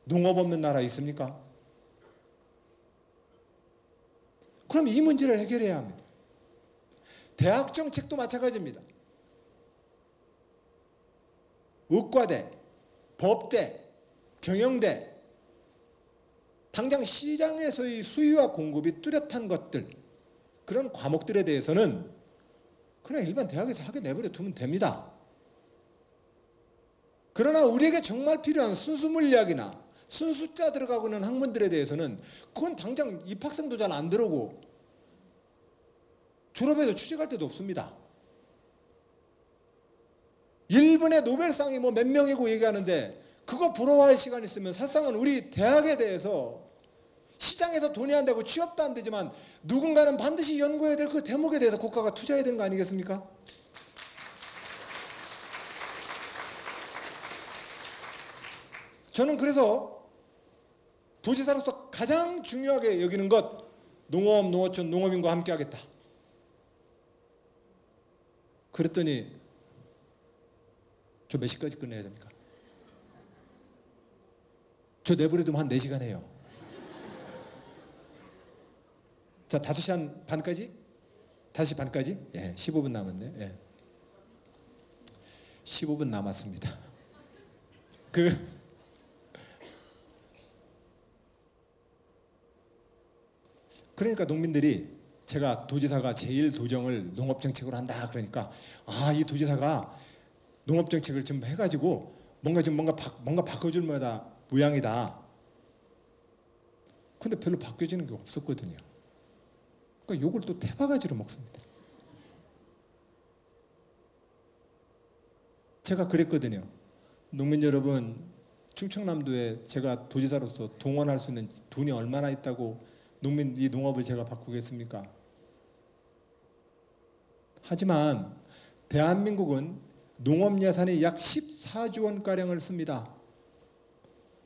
농업 없는 나라 있습니까? 그럼 이 문제를 해결해야 합니다. 대학 정책도 마찬가지입니다. 의과대, 법대, 경영대, 당장 시장에서의 수요와 공급이 뚜렷한 것들, 그런 과목들에 대해서는 그냥 일반 대학에서 하게 내버려 두면 됩니다. 그러나 우리에게 정말 필요한 순수 물리학이나 순수자 들어가고 있는 학문들에 대해서는 그건 당장 입학생도 잘 안 들어오고 졸업해서 취직할 때도 없습니다. 일본의 노벨상이 뭐 몇 명이고 얘기하는데 그거 부러워할 시간 있으면 사실상은 우리 대학에 대해서 시장에서 돈이 안 되고 취업도 안 되지만 누군가는 반드시 연구해야 될 그 대목에 대해서 국가가 투자해야 되는 거 아니겠습니까? 저는 그래서 도지사로서 가장 중요하게 여기는 것, 농업, 농어촌, 농업인과 함께 하겠다. 그랬더니 저 몇 시까지 끝내야 됩니까? 저 내버려두면 한 4시간 해요. 자, 5시 반까지? 5시 반까지? 예, 15분 남았네. 예. 15분 남았습니다. 그러니까 농민들이 제가 도지사가 제1도정을 농업정책으로 한다 그러니까 이 도지사가 농업정책을 좀 해가지고 뭔가 바꿔줄 모양이다. 근데 별로 바뀌어지는 게 없었거든요. 그러니까 요걸 또 태바가지로 먹습니다. 제가 그랬거든요. 농민 여러분, 충청남도에 제가 도지사로서 동원할 수 있는 돈이 얼마나 있다고 이 농업을 제가 바꾸겠습니까? 하지만 대한민국은 농업 예산이 약 14조 원가량을 씁니다.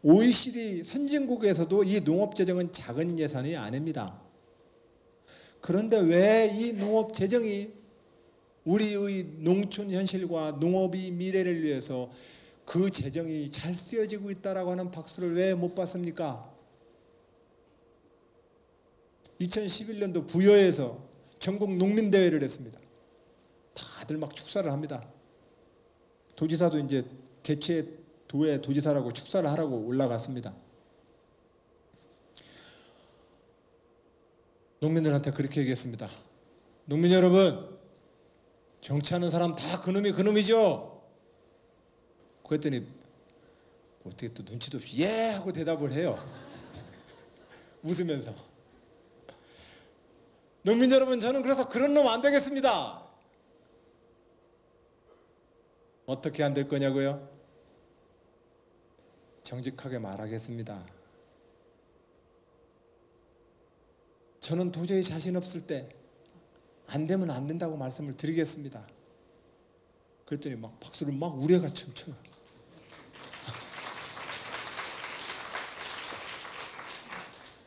OECD 선진국에서도 이 농업 재정은 작은 예산이 아닙니다. 그런데 왜 이 농업 재정이 우리의 농촌 현실과 농업의 미래를 위해서 그 재정이 잘 쓰여지고 있다라고 하는 박수를 왜 못 받습니까? 2011년도 부여에서 전국 농민대회를 했습니다. 다들 막 축사를 합니다. 도지사도 이제 개최 도에 도지사라고 축사를 하라고 올라갔습니다. 농민들한테 그렇게 얘기했습니다. 농민 여러분, 정치하는 사람 다 그놈이죠? 그랬더니 어떻게 또 눈치도 없이 예 하고 대답을 해요. 웃으면서. 농민 여러분, 저는 그래서 그런 놈 안 되겠습니다. 어떻게 안 될 거냐고요? 정직하게 말하겠습니다. 저는 도저히 자신 없을 때 안 되면 안 된다고 말씀을 드리겠습니다. 그랬더니 막 박수를 막 우레같이 쳐요.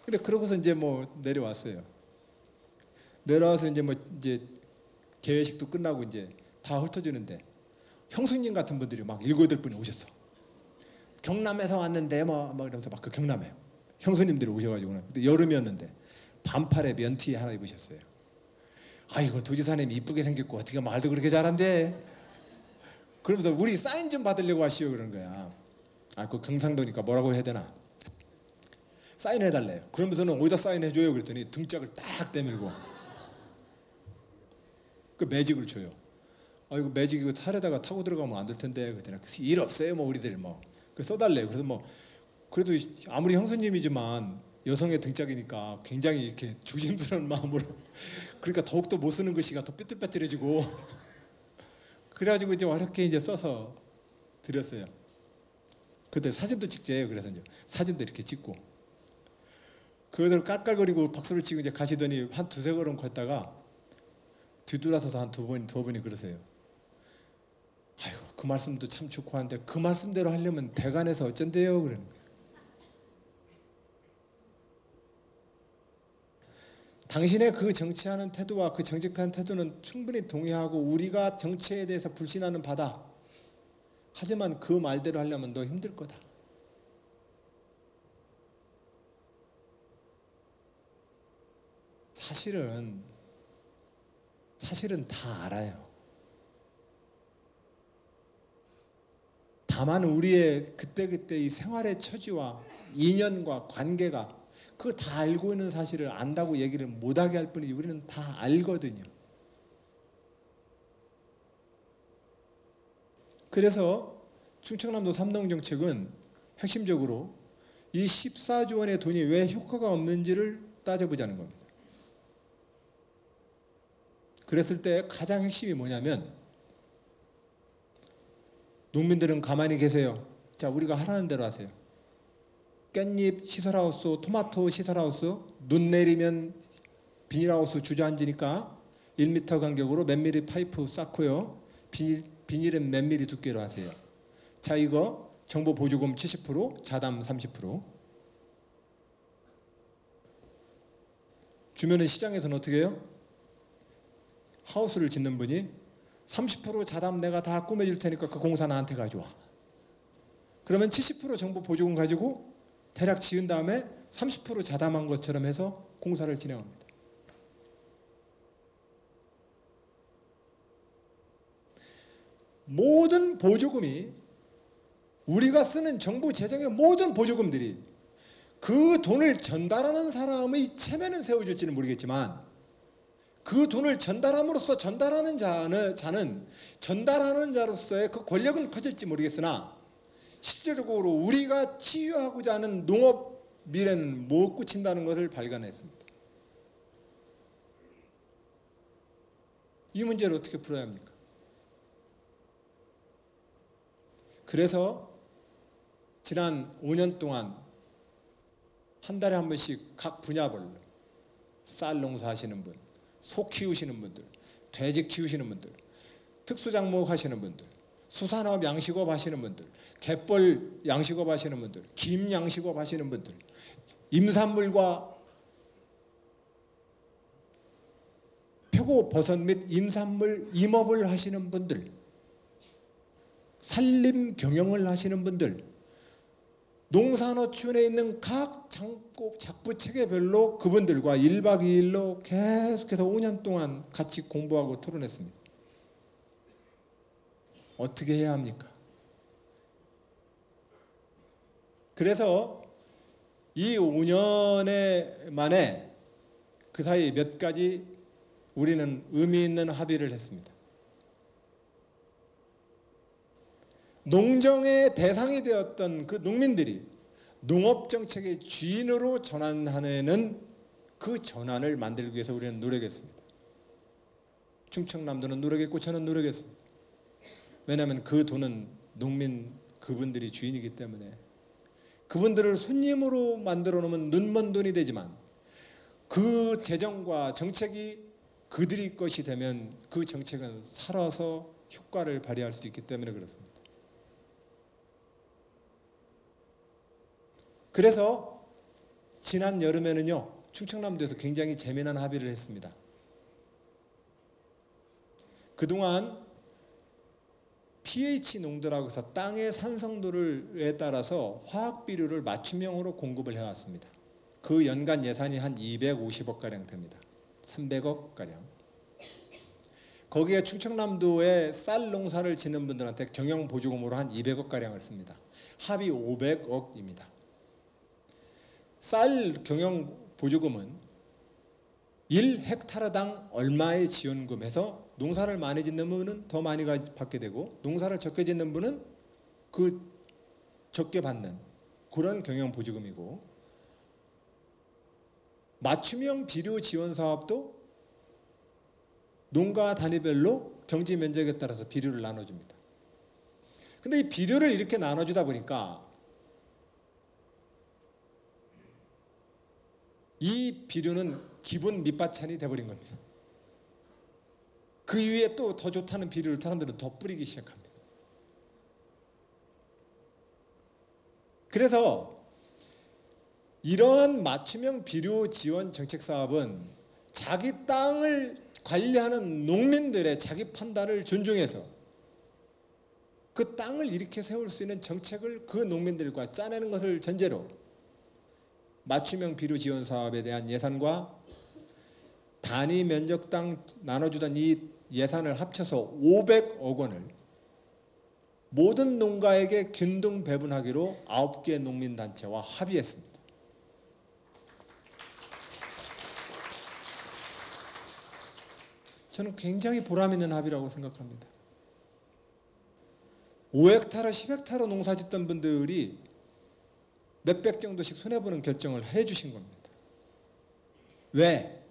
근데 그러고서 이제 뭐 내려왔어요. 내려와서 이제 개회식도 끝나고 이제 다 흩어지는데 형수님 같은 분들이 막 7, 8분이 오셨어. 경남에서 왔는데 뭐 이러면서 막 그 경남에 형수님들이 오셔가지고 근데 여름이었는데 반팔에 면티 하나 입으셨어요. 아이고 도지사님 이쁘게 생겼고 어떻게 말도 그렇게 잘한대. 그러면서 우리 사인 좀 받으려고 하시오 그런 거야. 그 경상도니까 뭐라고 해야 되나? 사인해달래요. 그러면서는 어디다 사인해줘요 그랬더니 등짝을 딱 내밀고 그 매직을 줘요. 이거 매직 이거 살에다가 타고 들어가면 안 될 텐데 그랬더니 일 없어요 뭐 우리들 뭐 써달래요. 그래서 뭐 그래도 아무리 형수님이지만 여성의 등짝이니까 굉장히 이렇게 조심스러운 마음으로 그러니까 더욱더 못 쓰는 글씨가 더 삐뚤빼뚤해지고 그래가지고 이제 어렵게 이제 써서 드렸어요. 그때 사진도 찍재요. 그래서 이제 사진도 이렇게 찍고 그들 깔깔거리고 박수를 치고 이제 가시더니 한 2-3걸음 걷다가 뒤돌아서서 한 두 번이 그러세요. 아이고 그 말씀도 참 좋고 한데 그 말씀대로 하려면 대관에서 어쩐대요 그러는 거예요. 당신의 그 정치하는 태도와 그 정직한 태도는 충분히 동의하고 우리가 정치에 대해서 불신하는 바다. 하지만 그 말대로 하려면 너 힘들 거다. 사실은 다 알아요. 다만 우리의 그때그때 이 생활의 처지와 인연과 관계가 그걸 다 알고 있는 사실을 안다고 얘기를 못하게 할 뿐이지 우리는 다 알거든요. 그래서 충청남도 삼농정책은 핵심적으로 이 14조 원의 돈이 왜 효과가 없는지를 따져보자는 겁니다. 그랬을 때 가장 핵심이 뭐냐면 농민들은 가만히 계세요. 자, 우리가 하라는 대로 하세요. 깻잎 시설하우스, 토마토 시설하우스, 눈 내리면 비닐하우스 주저앉으니까 1m 간격으로 몇 미리 파이프 쌓고요. 비닐은 몇 미리 두께로 하세요. 자, 이거 정보 보조금 70%, 자담 30%. 주면은 시장에서는 어떻게 해요? 하우스를 짓는 분이 30% 자담 내가 다 꾸며줄 테니까 그 공사 나한테 가져와. 그러면 70% 정보 보조금 가지고 대략 지은 다음에 30% 자담한 것처럼 해서 공사를 진행합니다. 모든 보조금이, 우리가 쓰는 정부 재정의 모든 보조금들이 그 돈을 전달하는 사람의 체면은 세워줄지는 모르겠지만 그 돈을 전달함으로써 전달하는 자는 전달하는 자로서의 그 권력은 커질지 모르겠으나 실질적으로 우리가 치유하고자 하는 농업 미래는 못 고친다는 것을 발견했습니다. 이 문제를 어떻게 풀어야 합니까? 그래서 지난 5년 동안 한 달에 한 번씩 각 분야별로 쌀 농사 하시는 분, 소 키우시는 분들, 돼지 키우시는 분들, 특수작목 하시는 분들, 수산업 양식업 하시는 분들, 갯벌 양식업 하시는 분들, 김 양식업 하시는 분들, 임산물과 표고버섯 및 임산물 임업을 하시는 분들, 산림 경영을 하시는 분들, 농산어촌에 있는 각 작부 체계별로 그분들과 1박 2일로 계속해서 5년 동안 같이 공부하고 토론했습니다. 어떻게 해야 합니까? 그래서 이 5년 만에 그 사이 몇 가지 우리는 의미 있는 합의를 했습니다. 농정의 대상이 되었던 그 농민들이 농업정책의 주인으로 전환하는 그 전환을 만들기 위해서 우리는 노력했습니다. 충청남도는 노력했고 저는 노력했습니다. 왜냐하면 그 돈은 농민 그분들이 주인이기 때문에 그분들을 손님으로 만들어 놓으면 눈먼 돈이 되지만 그 재정과 정책이 그들이 것이 되면 그 정책은 살아서 효과를 발휘할 수 있기 때문에 그렇습니다. 그래서 지난 여름에는요, 충청남도에서 굉장히 재미난 합의를 했습니다. 그동안 pH 농도라고 해서 땅의 산성도에 따라서 화학 비료를 맞춤형으로 공급을 해왔습니다. 그 연간 예산이 한 250억가량 됩니다. 300억가량. 거기에 충청남도에 쌀 농사를 짓는 분들한테 경영보조금으로 한 200억가량을 씁니다. 합이 500억입니다. 쌀 경영보조금은 1헥타르당 얼마의 지원금에서 농사를 많이 짓는 분은 더 많이 받게 되고 농사를 적게 짓는 분은 그 적게 받는 그런 경영보조금이고, 맞춤형 비료 지원 사업도 농가 단위별로 경지 면적에 따라서 비료를 나눠줍니다. 근데 이 비료를 이렇게 나눠주다 보니까 이 비료는 기본 밑반찬이 돼버린 겁니다. 그 위에 또 더 좋다는 비료를 사람들은 더 뿌리기 시작합니다. 그래서 이러한 맞춤형 비료 지원 정책 사업은 자기 땅을 관리하는 농민들의 자기 판단을 존중해서 그 땅을 이렇게 세울 수 있는 정책을 그 농민들과 짜내는 것을 전제로 맞춤형 비료 지원 사업에 대한 예산과 단위 면적당 나눠주던 이 예산을 합쳐서 500억 원을 모든 농가에게 균등 배분하기로 9개 농민단체와 합의했습니다. 저는 굉장히 보람 있는 합의라고 생각합니다. 5헥타르, 10헥타르 농사 짓던 분들이 몇백 정도씩 손해보는 결정을 해주신 겁니다. 왜?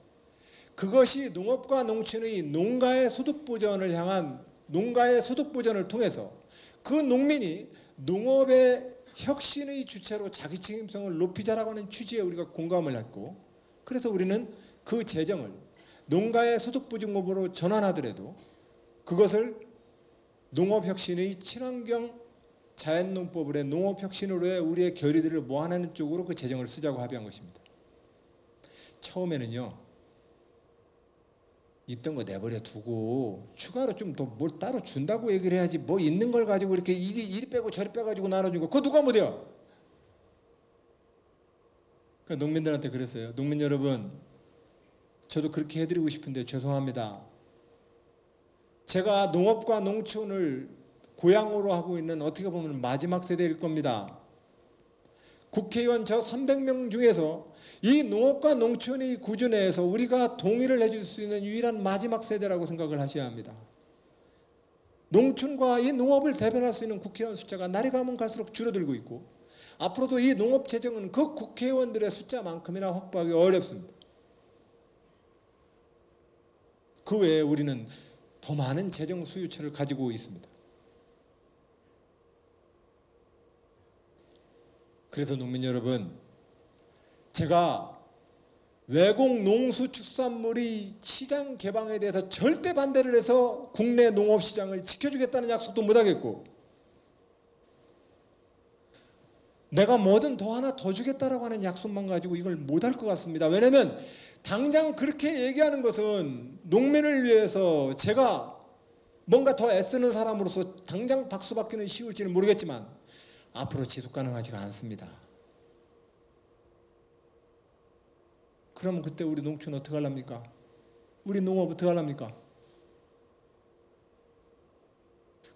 그것이 농업과 농촌의 농가의 소득 보전을 향한 농가의 소득 보전을 통해서 그 농민이 농업의 혁신의 주체로 자기 책임성을 높이자라고 하는 취지에 우리가 공감을 했고, 그래서 우리는 그 재정을 농가의 소득보증금으로 전환하더라도 그것을 농업혁신의 친환경 자연농법으로의 농업혁신으로의 우리의 결의들을 모아내는 쪽으로 그 재정을 쓰자고 합의한 것입니다. 처음에는요, 있던 거 내버려 두고 추가로 좀 더 뭘 따로 준다고 얘기를 해야지, 뭐 있는 걸 가지고 이렇게 이리 빼고 저리 빼가지고 나눠준 거, 그거 누가 못해요? 그러니까 농민들한테 그랬어요. 농민 여러분, 저도 그렇게 해드리고 싶은데 죄송합니다. 제가 농업과 농촌을 고향으로 하고 있는 어떻게 보면 마지막 세대일 겁니다. 국회의원 저 300명 중에서 이 농업과 농촌의 구조 내에서 우리가 동의를 해줄 수 있는 유일한 마지막 세대라고 생각을 하셔야 합니다. 농촌과 이 농업을 대변할 수 있는 국회의원 숫자가 날이 가면 갈수록 줄어들고 있고, 앞으로도 이 농업 재정은 그 국회의원들의 숫자만큼이나 확보하기 어렵습니다. 그 외에 우리는 더 많은 재정 수요처를 가지고 있습니다. 그래서 농민 여러분, 제가 외국 농수축산물의 시장 개방에 대해서 절대 반대를 해서 국내 농업시장을 지켜주겠다는 약속도 못하겠고, 내가 뭐든 더 하나 더 주겠다라고 하는 약속만 가지고 이걸 못할 것 같습니다. 왜냐하면 당장 그렇게 얘기하는 것은 농민을 위해서 제가 뭔가 더 애쓰는 사람으로서 당장 박수 받기는 쉬울지는 모르겠지만 앞으로 지속 가능하지가 않습니다. 그러면 그때 우리 농촌 어떻게 하랍니까? 우리 농업 어떻게 하랍니까?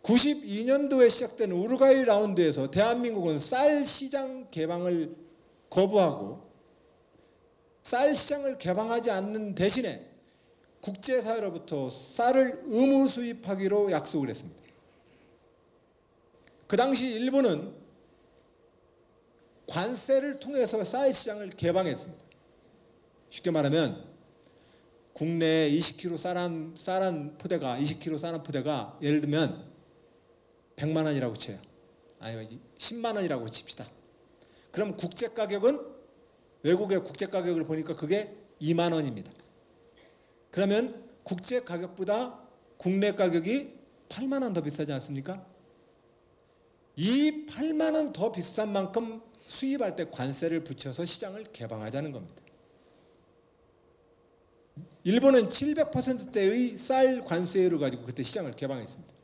92년도에 시작된 우루과이 라운드에서 대한민국은 쌀 시장 개방을 거부하고 쌀 시장을 개방하지 않는 대신에 국제사회로부터 쌀을 의무 수입하기로 약속을 했습니다. 그 당시 일본은 관세를 통해서 쌀 시장을 개방했습니다. 쉽게 말하면 국내에 20kg 쌀한 포대가 20kg 쌀 한 포대가 예를 들면 100만 원이라고 쳐요. 아니 10만 원이라고 칩시다. 그럼 국제 가격은 외국의 국제 가격을 보니까 그게 2만 원입니다. 그러면 국제 가격보다 국내 가격이 8만 원 더 비싸지 않습니까? 이 8만 원 더 비싼 만큼 수입할 때 관세를 붙여서 시장을 개방하자는 겁니다. 일본은 700%대의 쌀 관세를 가지고 그때 시장을 개방했습니다.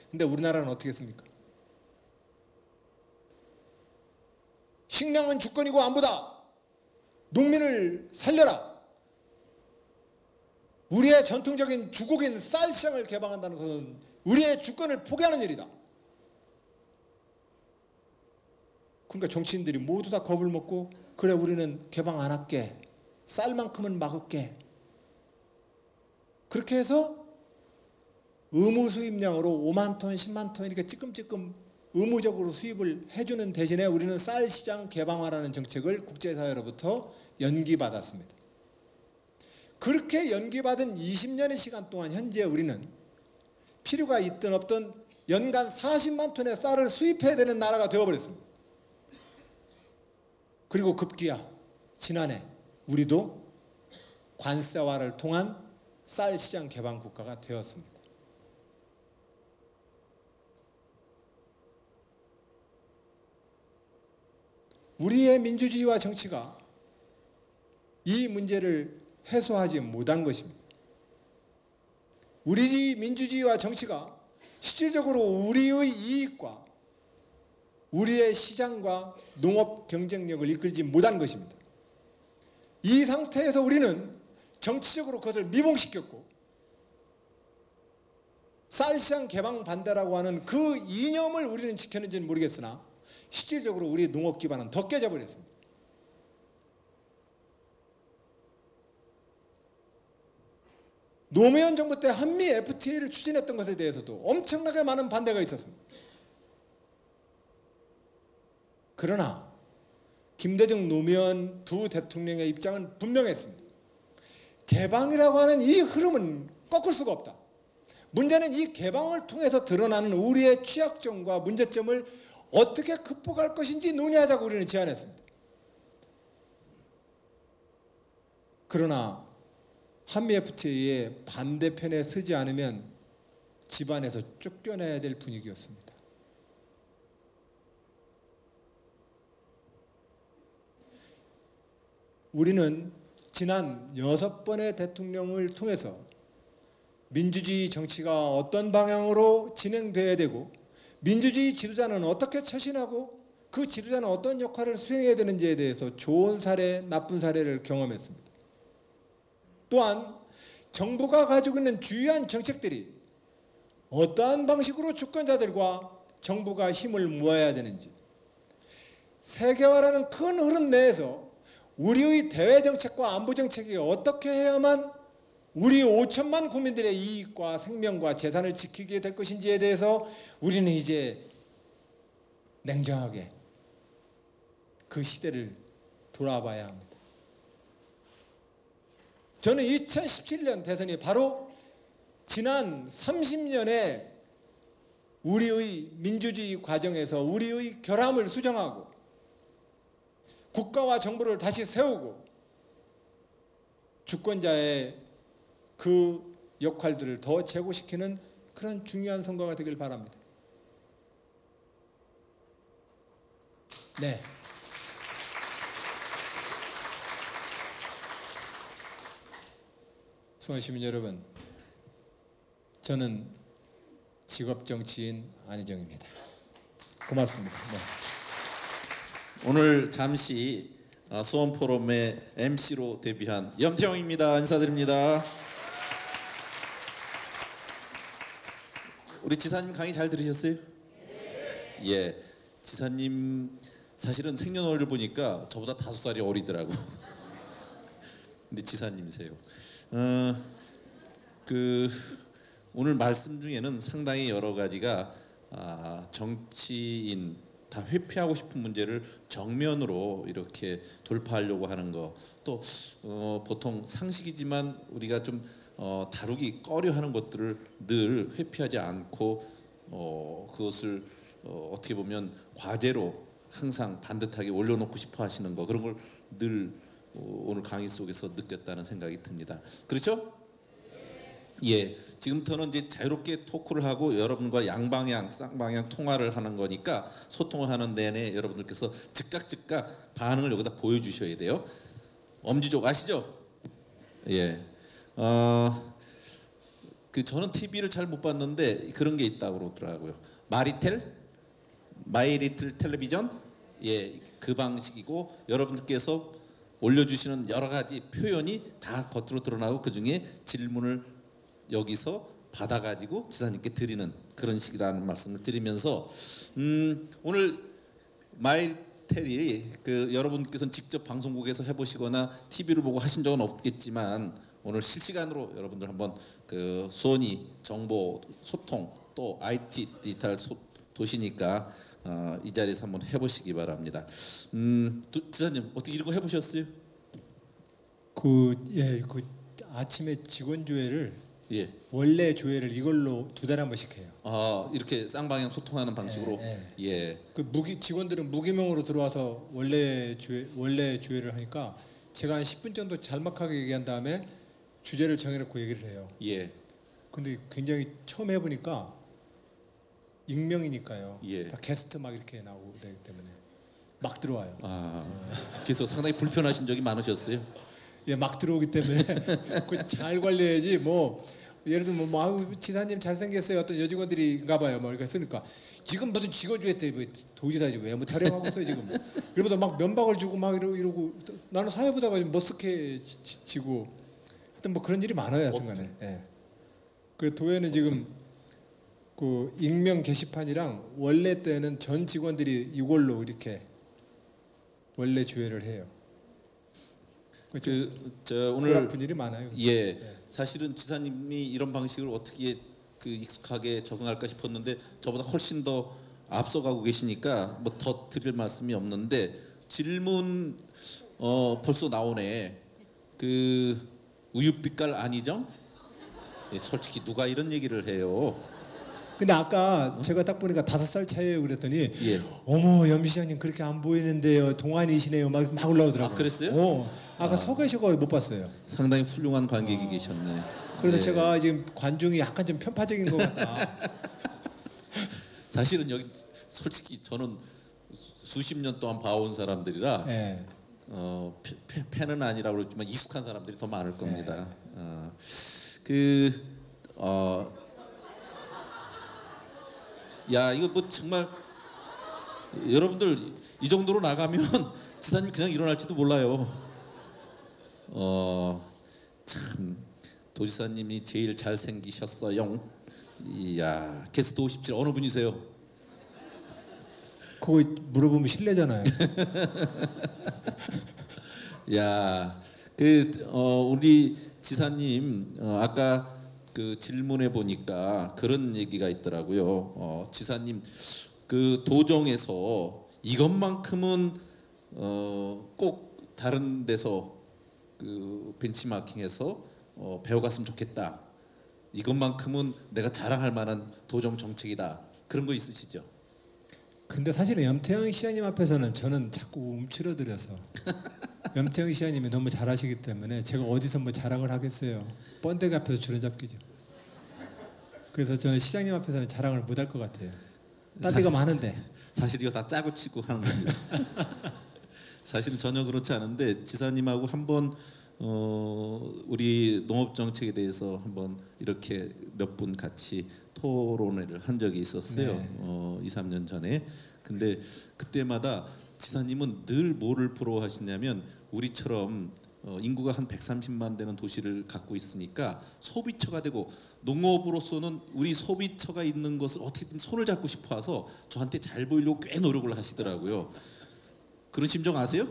근데 우리나라는 어떻게 했습니까? 식량은 주권이고 안보다. 농민을 살려라. 우리의 전통적인 주곡인 쌀 시장을 개방한다는 것은 우리의 주권을 포기하는 일이다. 그러니까 정치인들이 모두 다 겁을 먹고, 그래 우리는 개방 안 할게. 쌀만큼은 막을게. 그렇게 해서 의무 수입량으로 5만 톤, 10만 톤 이렇게 찌끔찌끔 의무적으로 수입을 해주는 대신에 우리는 쌀 시장 개방화라는 정책을 국제사회로부터 연기받았습니다. 그렇게 연기받은 20년의 시간 동안 현재 우리는 필요가 있든 없든 연간 40만 톤의 쌀을 수입해야 되는 나라가 되어버렸습니다. 그리고 급기야 지난해 우리도 관세화를 통한 쌀 시장 개방 국가가 되었습니다. 우리의 민주주의와 정치가 이 문제를 해소하지 못한 것입니다. 우리 민주주의와 정치가 실질적으로 우리의 이익과 우리의 시장과 농업 경쟁력을 이끌지 못한 것입니다. 이 상태에서 우리는 정치적으로 그것을 미봉시켰고, 쌀시장 개방 반대라고 하는 그 이념을 우리는 지켰는지는 모르겠으나 실질적으로 우리 농업 기반은 더 깨져버렸습니다. 노무현 정부 때 한미 FTA를 추진했던 것에 대해서도 엄청나게 많은 반대가 있었습니다. 그러나 김대중, 노무현 두 대통령의 입장은 분명했습니다. 개방이라고 하는 이 흐름은 꺾을 수가 없다. 문제는 이 개방을 통해서 드러나는 우리의 취약점과 문제점을 어떻게 극복할 것인지 논의하자고 우리는 제안했습니다. 그러나 한미 FTA의 반대편에 서지 않으면 집안에서 쫓겨나야 될 분위기였습니다. 우리는 지난 6번의 대통령을 통해서 민주주의 정치가 어떤 방향으로 진행돼야 되고 민주주의 지도자는 어떻게 처신하고 그 지도자는 어떤 역할을 수행해야 되는지에 대해서 좋은 사례, 나쁜 사례를 경험했습니다. 또한 정부가 가지고 있는 주요한 정책들이 어떠한 방식으로 주권자들과 정부가 힘을 모아야 되는지, 세계화라는 큰 흐름 내에서 우리의 대외 정책과 안보 정책이 어떻게 해야만 우리 5천만 국민들의 이익과 생명과 재산을 지키게 될 것인지에 대해서 우리는 이제 냉정하게 그 시대를 돌아봐야 합니다. 저는 2017년 대선이 바로 지난 30년의 우리의 민주주의 과정에서 우리의 결함을 수정하고 국가와 정부를 다시 세우고 주권자의 그 역할들을 더 제고시키는 그런 중요한 선거가 되길 바랍니다. 네. 수원 시민 여러분, 저는 직업 정치인 안희정입니다. 고맙습니다. 네. 오늘 잠시 수원 포럼의 MC로 데뷔한 염태영입니다. 인사드립니다. 우리 지사님 강의 잘 들으셨어요? 예, 지사님 사실은 생년월일 보니까 저보다 5살이 어리더라고. 근데 지사님이세요. 오늘 말씀 중에는 상당히 여러 가지가 정치인 다 회피하고 싶은 문제를 정면으로 이렇게 돌파하려고 하는 거, 또 보통 상식이지만 우리가 좀 다루기 꺼려하는 것들을 늘 회피하지 않고 그것을 어떻게 보면 과제로 항상 반듯하게 올려놓고 싶어 하시는 거, 그런 걸 늘 오늘 강의 속에서 느꼈다는 생각이 듭니다. 그렇죠? 예, 지금부터는 이제 자유롭게 토크를 하고 여러분과 양방향, 쌍방향 통화를 하는 거니까 소통을 하는 내내 여러분들께서 즉각 반응을 여기다 보여주셔야 돼요. 엄지족 아시죠? 예. 저는 TV를 잘 못 봤는데 그런 게 있다고 그러더라고요. 마이 리틀 텔레비전, 예, 그 방식이고 여러분들께서 올려주시는 여러 가지 표현이 다 겉으로 드러나고 그 중에 질문을 여기서 받아가지고 지사님께 드리는 그런 식이라는 말씀을 드리면서 오늘 마이텔이 여러분께서는 직접 방송국에서 해보시거나 TV를 보고 하신 적은 없겠지만 오늘 실시간으로 여러분들 한번 수원이 정보 소통 또 IT 디지털 도시니까 이 자리에서 한번 해보시기 바랍니다. 지사님 어떻게 이런 거 해보셨어요? 아침에 직원 조회를 예. 원래 조회를 이걸로 2달에 한 번씩 해요. 이렇게 쌍방향 소통하는 방식으로. 예. 직원들은 무기명으로 들어와서 원래 조회를 하니까 제가 한 10분 정도 잘막하게 얘기한 다음에 주제를 정해놓고 얘기를 해요. 예. 근데 굉장히 처음 해보니까 익명이니까요. 예. 다 게스트 막 이렇게 나오고 되기 때문에 막 들어와요. 그래서 상당히 불편하신 적이 많으셨어요? 예, 막 들어오기 때문에 잘 관리해야지. 예를 들면 지사님 잘생겼어요. 어떤 여직원들이가 봐요. 이렇게 쓰니까 지금 무슨 직원주회 때 도지사지 왜 촬영하고 있어요 지금. 그러고도 막 면박을 주고 막 이러고 나는 사회보다가 좀 머쓱해지고 하여튼 그런 일이 많아요. 하여튼간에. 예. 그 도에는 지금 익명 게시판이랑 원래 때는 전 직원들이 이걸로 이렇게 원래 조회를 해요. 오늘 아픈 일이 많아요. 예, 사실은 지사님이 이런 방식을 어떻게 익숙하게 적응할까 싶었는데 저보다 훨씬 더 앞서가고 계시니까 더 드릴 말씀이 없는데 질문 벌써 나오네. 우유빛깔 안희정? 예, 솔직히 누가 이런 얘기를 해요? 근데 아까 제가 딱 보니까 5살 차이에요 그랬더니 예. 어머 염 시장님 그렇게 안 보이는데요 동안이시네요 막 올라오더라고요. 아, 그랬어요? 아까 서 계셔서 못 봤어요. 상당히 훌륭한 관객이 계셨네. 그래서 예. 제가 지금 관중이 약간 좀 편파적인 것 같다. 사실은 여기 솔직히 저는 수십 년 동안 봐온 사람들이라 예. 팬은 아니라고 그랬지만 익숙한 사람들이 더 많을 겁니다. 네. 야 이거 뭐 정말 여러분들 이 정도로 나가면 지사님 그냥 일어날지도 몰라요. 참 도지사님이 제일 잘 생기셨어요. 이야 게스트 57 어느 분이세요? 그거 물어보면 실례잖아요. 야, 우리 지사님 아까 그 질문해 보니까 그런 얘기가 있더라고요. 지사님 그 도정에서 이것만큼은 꼭 다른 데서 그 벤치마킹해서 배워갔으면 좋겠다. 이것만큼은 내가 자랑할 만한 도정 정책이다. 그런 거 있으시죠? 근데 사실은 염태영 시장님 앞에서는 저는 자꾸 움츠러들어서 염태영 시장님이 너무 잘하시기 때문에 제가 어디서 뭐 자랑을 하겠어요. 번데기 앞에서 줄은잡기죠. 그래서 저는 시장님 앞에서는 자랑을 못 할 것 같아요. 딴 데가 많은데. 사실 이거 다 짜고 치고 하는 겁니다. 사실은 전혀 그렇지 않은데 지사님하고 한번 우리 농업 정책에 대해서 한번 이렇게 몇 분 같이 토론회를 한 적이 있었어요. 네. 2, 3년 전에. 근데 그때마다 지사님은 늘 뭐를 부러워하시냐면 우리처럼 인구가 한 130만 되는 도시를 갖고 있으니까 소비처가 되고 농업으로서는 우리 소비처가 있는 것을 어떻게든 손을 잡고 싶어서 저한테 잘 보이려고 꽤 노력을 하시더라고요. 그런 심정 아세요?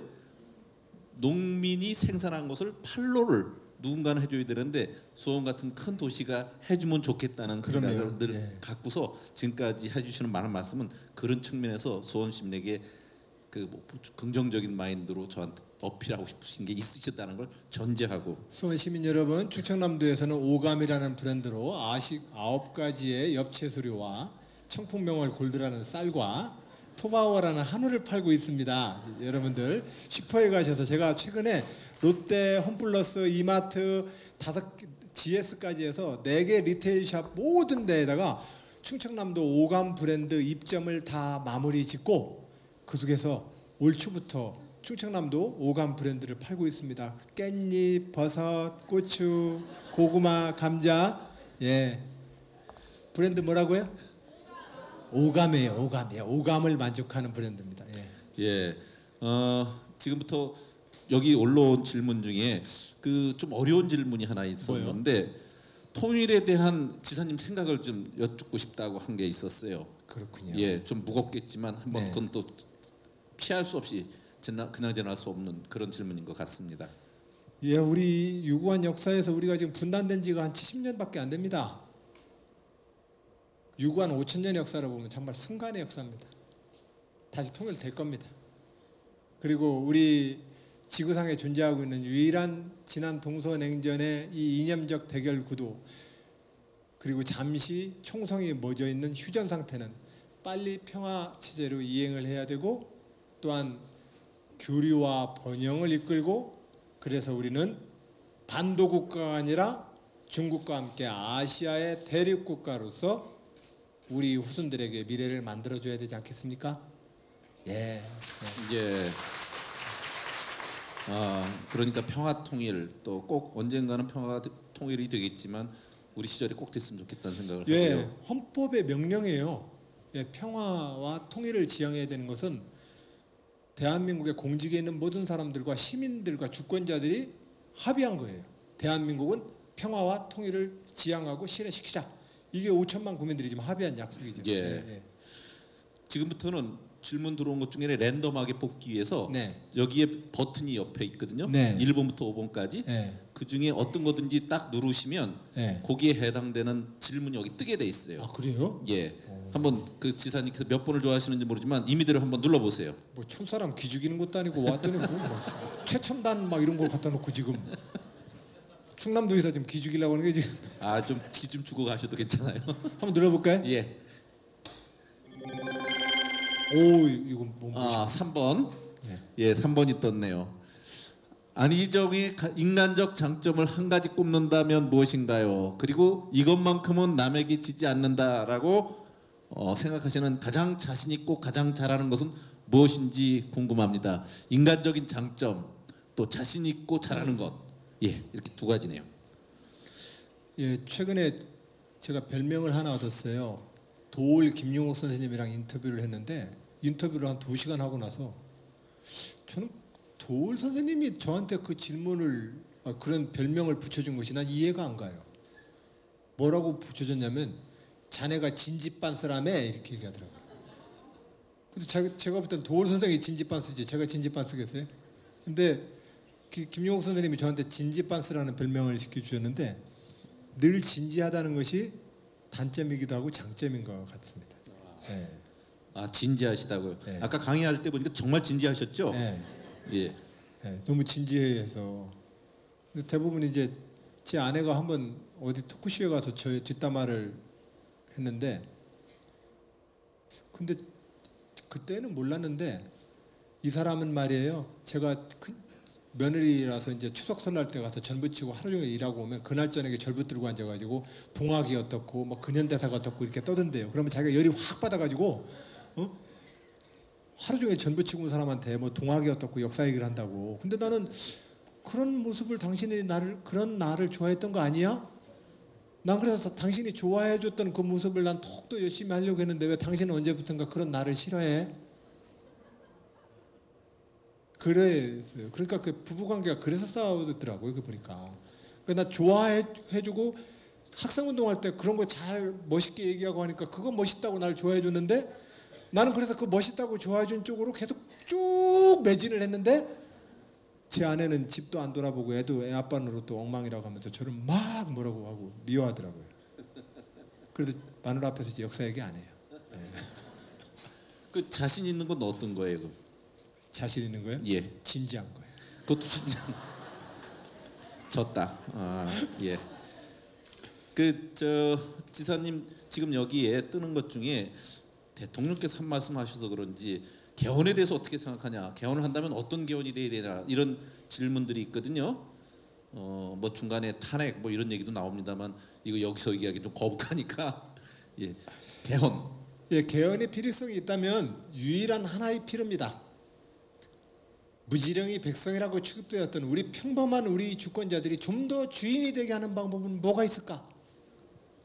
농민이 생산한 것을 판로를 누군가는 해줘야 되는데 수원 같은 큰 도시가 해주면 좋겠다는 그럼요. 생각을 늘 예. 갖고서 지금까지 해주시는 많은 말씀은 그런 측면에서 수원 시민에게 뭐 긍정적인 마인드로 저한테 어필하고 싶으신 게 있으셨다는 걸 전제하고 수원 시민 여러분, 충청남도에서는 오감이라는 브랜드로 아식 9가지의 엽채소류와 청풍명월 골드라는 쌀과 토바오라는 한우를 팔고 있습니다. 여러분들 슈퍼에 가셔서 제가 최근에 롯데, 홈플러스, 이마트 GS까지 해서 4개 리테일샵 모든 데에다가 충청남도 오감 브랜드 입점을 다 마무리 짓고 그 속에서 올 초부터 충청남도 오감 브랜드를 팔고 있습니다. 깻잎, 버섯, 고추, 고구마, 감자. 예. 브랜드 뭐라고요? 오감이에요. 오감이에요. 오감을 만족하는 브랜드입니다. 예. 예. 지금부터 여기 올라온 질문 중에 그 좀 어려운 질문이 하나 있었는데 통일에 대한 지사님 생각을 좀 여쭙고 싶다고 한 게 있었어요. 그렇군요. 예, 좀 무겁겠지만 한번 네. 그건 또 피할 수 없이 그냥 지날 수 없는 그런 질문인 것 같습니다. 예, 우리 유구한 역사에서 우리가 지금 분단된 지가 한 70년밖에 안 됩니다. 유구한 5,000년 역사를 보면 정말 순간의 역사입니다. 다시 통일될 겁니다. 그리고 우리 지구상에 존재하고 있는 유일한 지난 동서냉전의 이 이념적 대결 구도 그리고 잠시 총성이 멎어 있는 휴전 상태는 빨리 평화 체제로 이행을 해야 되고 또한 교류와 번영을 이끌고 그래서 우리는 반도 국가가 아니라 중국과 함께 아시아의 대륙 국가로서 우리 후손들에게 미래를 만들어줘야 되지 않겠습니까? 예. 예. 그러니까 평화 통일 또 꼭 언젠가는 평화 통일이 되겠지만 우리 시절에 꼭 됐으면 좋겠다는 생각을 예. 하고요. 헌법의 명령이에요. 예, 평화와 통일을 지향해야 되는 것은 대한민국의 공직에 있는 모든 사람들과 시민들과 주권자들이 합의한 거예요. 대한민국은 평화와 통일을 지향하고 실현시키자. 이게 5천만 국민들이 지금 합의한 약속이죠. 예. 지금부터는 질문 들어온 것 중에 랜덤하게 뽑기 위해서 네. 여기에 버튼이 옆에 있거든요. 네. 1번부터 5번까지. 예. 그 중에 어떤 거든지 딱 누르시면 예. 거기에 해당되는 질문이 여기 뜨게 돼 있어요. 아 그래요? 예. 한번 그 지사님께서 몇 번을 좋아하시는지 모르지만 임의대로 한번 눌러보세요. 뭐 촌사람 기죽이는 것도 아니고 왔더니 뭐 최첨단 막 이런 걸 갖다 놓고 지금 충남도에서 지금 기죽이려고 하는 게 지금 좀 기 좀 주고 가셔도 괜찮아요. 한번 눌러볼까요? 예. 오 이거 뭐 3번. 예. 예, 3번이 떴네요. 안희정의 인간적 장점을 한 가지 꼽는다면 무엇인가요? 그리고 이것만큼은 남에게 지지 않는다라고 생각하시는 가장 자신 있고 가장 잘하는 것은 무엇인지 궁금합니다. 인간적인 장점, 또 자신 있고 잘하는 것. 예, 이렇게 두 가지네요. 예, 최근에 제가 별명을 하나 얻었어요. 도올 김용옥 선생님이랑 인터뷰를 했는데 인터뷰를 한 2시간 하고 나서 저는 도올 선생님이 저한테 그 질문을 그런 별명을 붙여준 것이 난 이해가 안 가요. 뭐라고 붙여줬냐면 자네가 진지빤스라며 이렇게 얘기하더라고요. 근데 제가 볼 땐 도올 선생님이 진지빤스지 제가 진지빤스겠어요? 근데 김용옥 선생님이 저한테 진지빤스라는 별명을 시켜주셨는데 늘 진지하다는 것이 단점이기도 하고 장점인 것 같습니다. 네. 진지하시다고요. 네. 아까 강의할 때 보니까 정말 진지하셨죠? 네. 예. 네, 너무 진지해서 대부분 이제 제 아내가 한번 어디 토크쇼에 가서 저의 뒷담화를 했는데 근데 그때는 몰랐는데 이 사람은 말이에요. 제가 며느리라서 이제 추석 설날 때 가서 전 부치고 하루 종일 일하고 오면 그날 저녁에 절 붙들고 앉아가지고 동학이 어떻고 뭐 근현대사가 어떻고 이렇게 떠든대요. 그러면 자기가 열이 확 받아가지고 하루 종일 전 부치고 온 사람한테 뭐 동학이 어떻고 역사 얘기를 한다고. 근데 나는 그런 모습을 당신이 그런 나를 좋아했던 거 아니야? 난 그래서 당신이 좋아해줬던 그 모습을 난 더욱더 열심히 하려고 했는데 왜 당신은 언제부턴가 그런 나를 싫어해? 그랬어요. 그러니까 그 부부관계가 그래서 싸우더라고요. 그 보니까. 나 좋아해주고 학생운동할 때 그런 거 잘 멋있게 얘기하고 하니까 그거 멋있다고 나를 좋아해줬는데 나는 그래서 그 멋있다고 좋아해준 쪽으로 계속 쭉 매진을 했는데 제 아내는 집도 안 돌아보고 애도 애 아빠 노릇도 엉망이라고 하면서 저를 막 뭐라고 하고 미워하더라고요. 그래서 마누라 앞에서 이제 역사 얘기 안 해요. 네. 그 자신 있는 건 어떤 거예요? 그럼? 자신 있는 거예요? 예. 진지한 거예요. 그것도 진짜 졌다. 예. 지사님 지금 여기에 뜨는 것 중에 대통령께서 한 말씀하셔서 그런지 개헌에 대해서 어떻게 생각하냐? 개헌을 한다면 어떤 개헌이 돼야 되냐? 이런 질문들이 있거든요. 뭐 중간에 탄핵 뭐 이런 얘기도 나옵니다만 이거 여기서 얘기하기 좀 거북하니까 예. 개헌. 예, 개헌의 필요성이 있다면 유일한 하나의 필요입니다. 무지령이 백성이라고 취급되었던 우리 평범한 우리 주권자들이 좀 더 주인이 되게 하는 방법은 뭐가 있을까?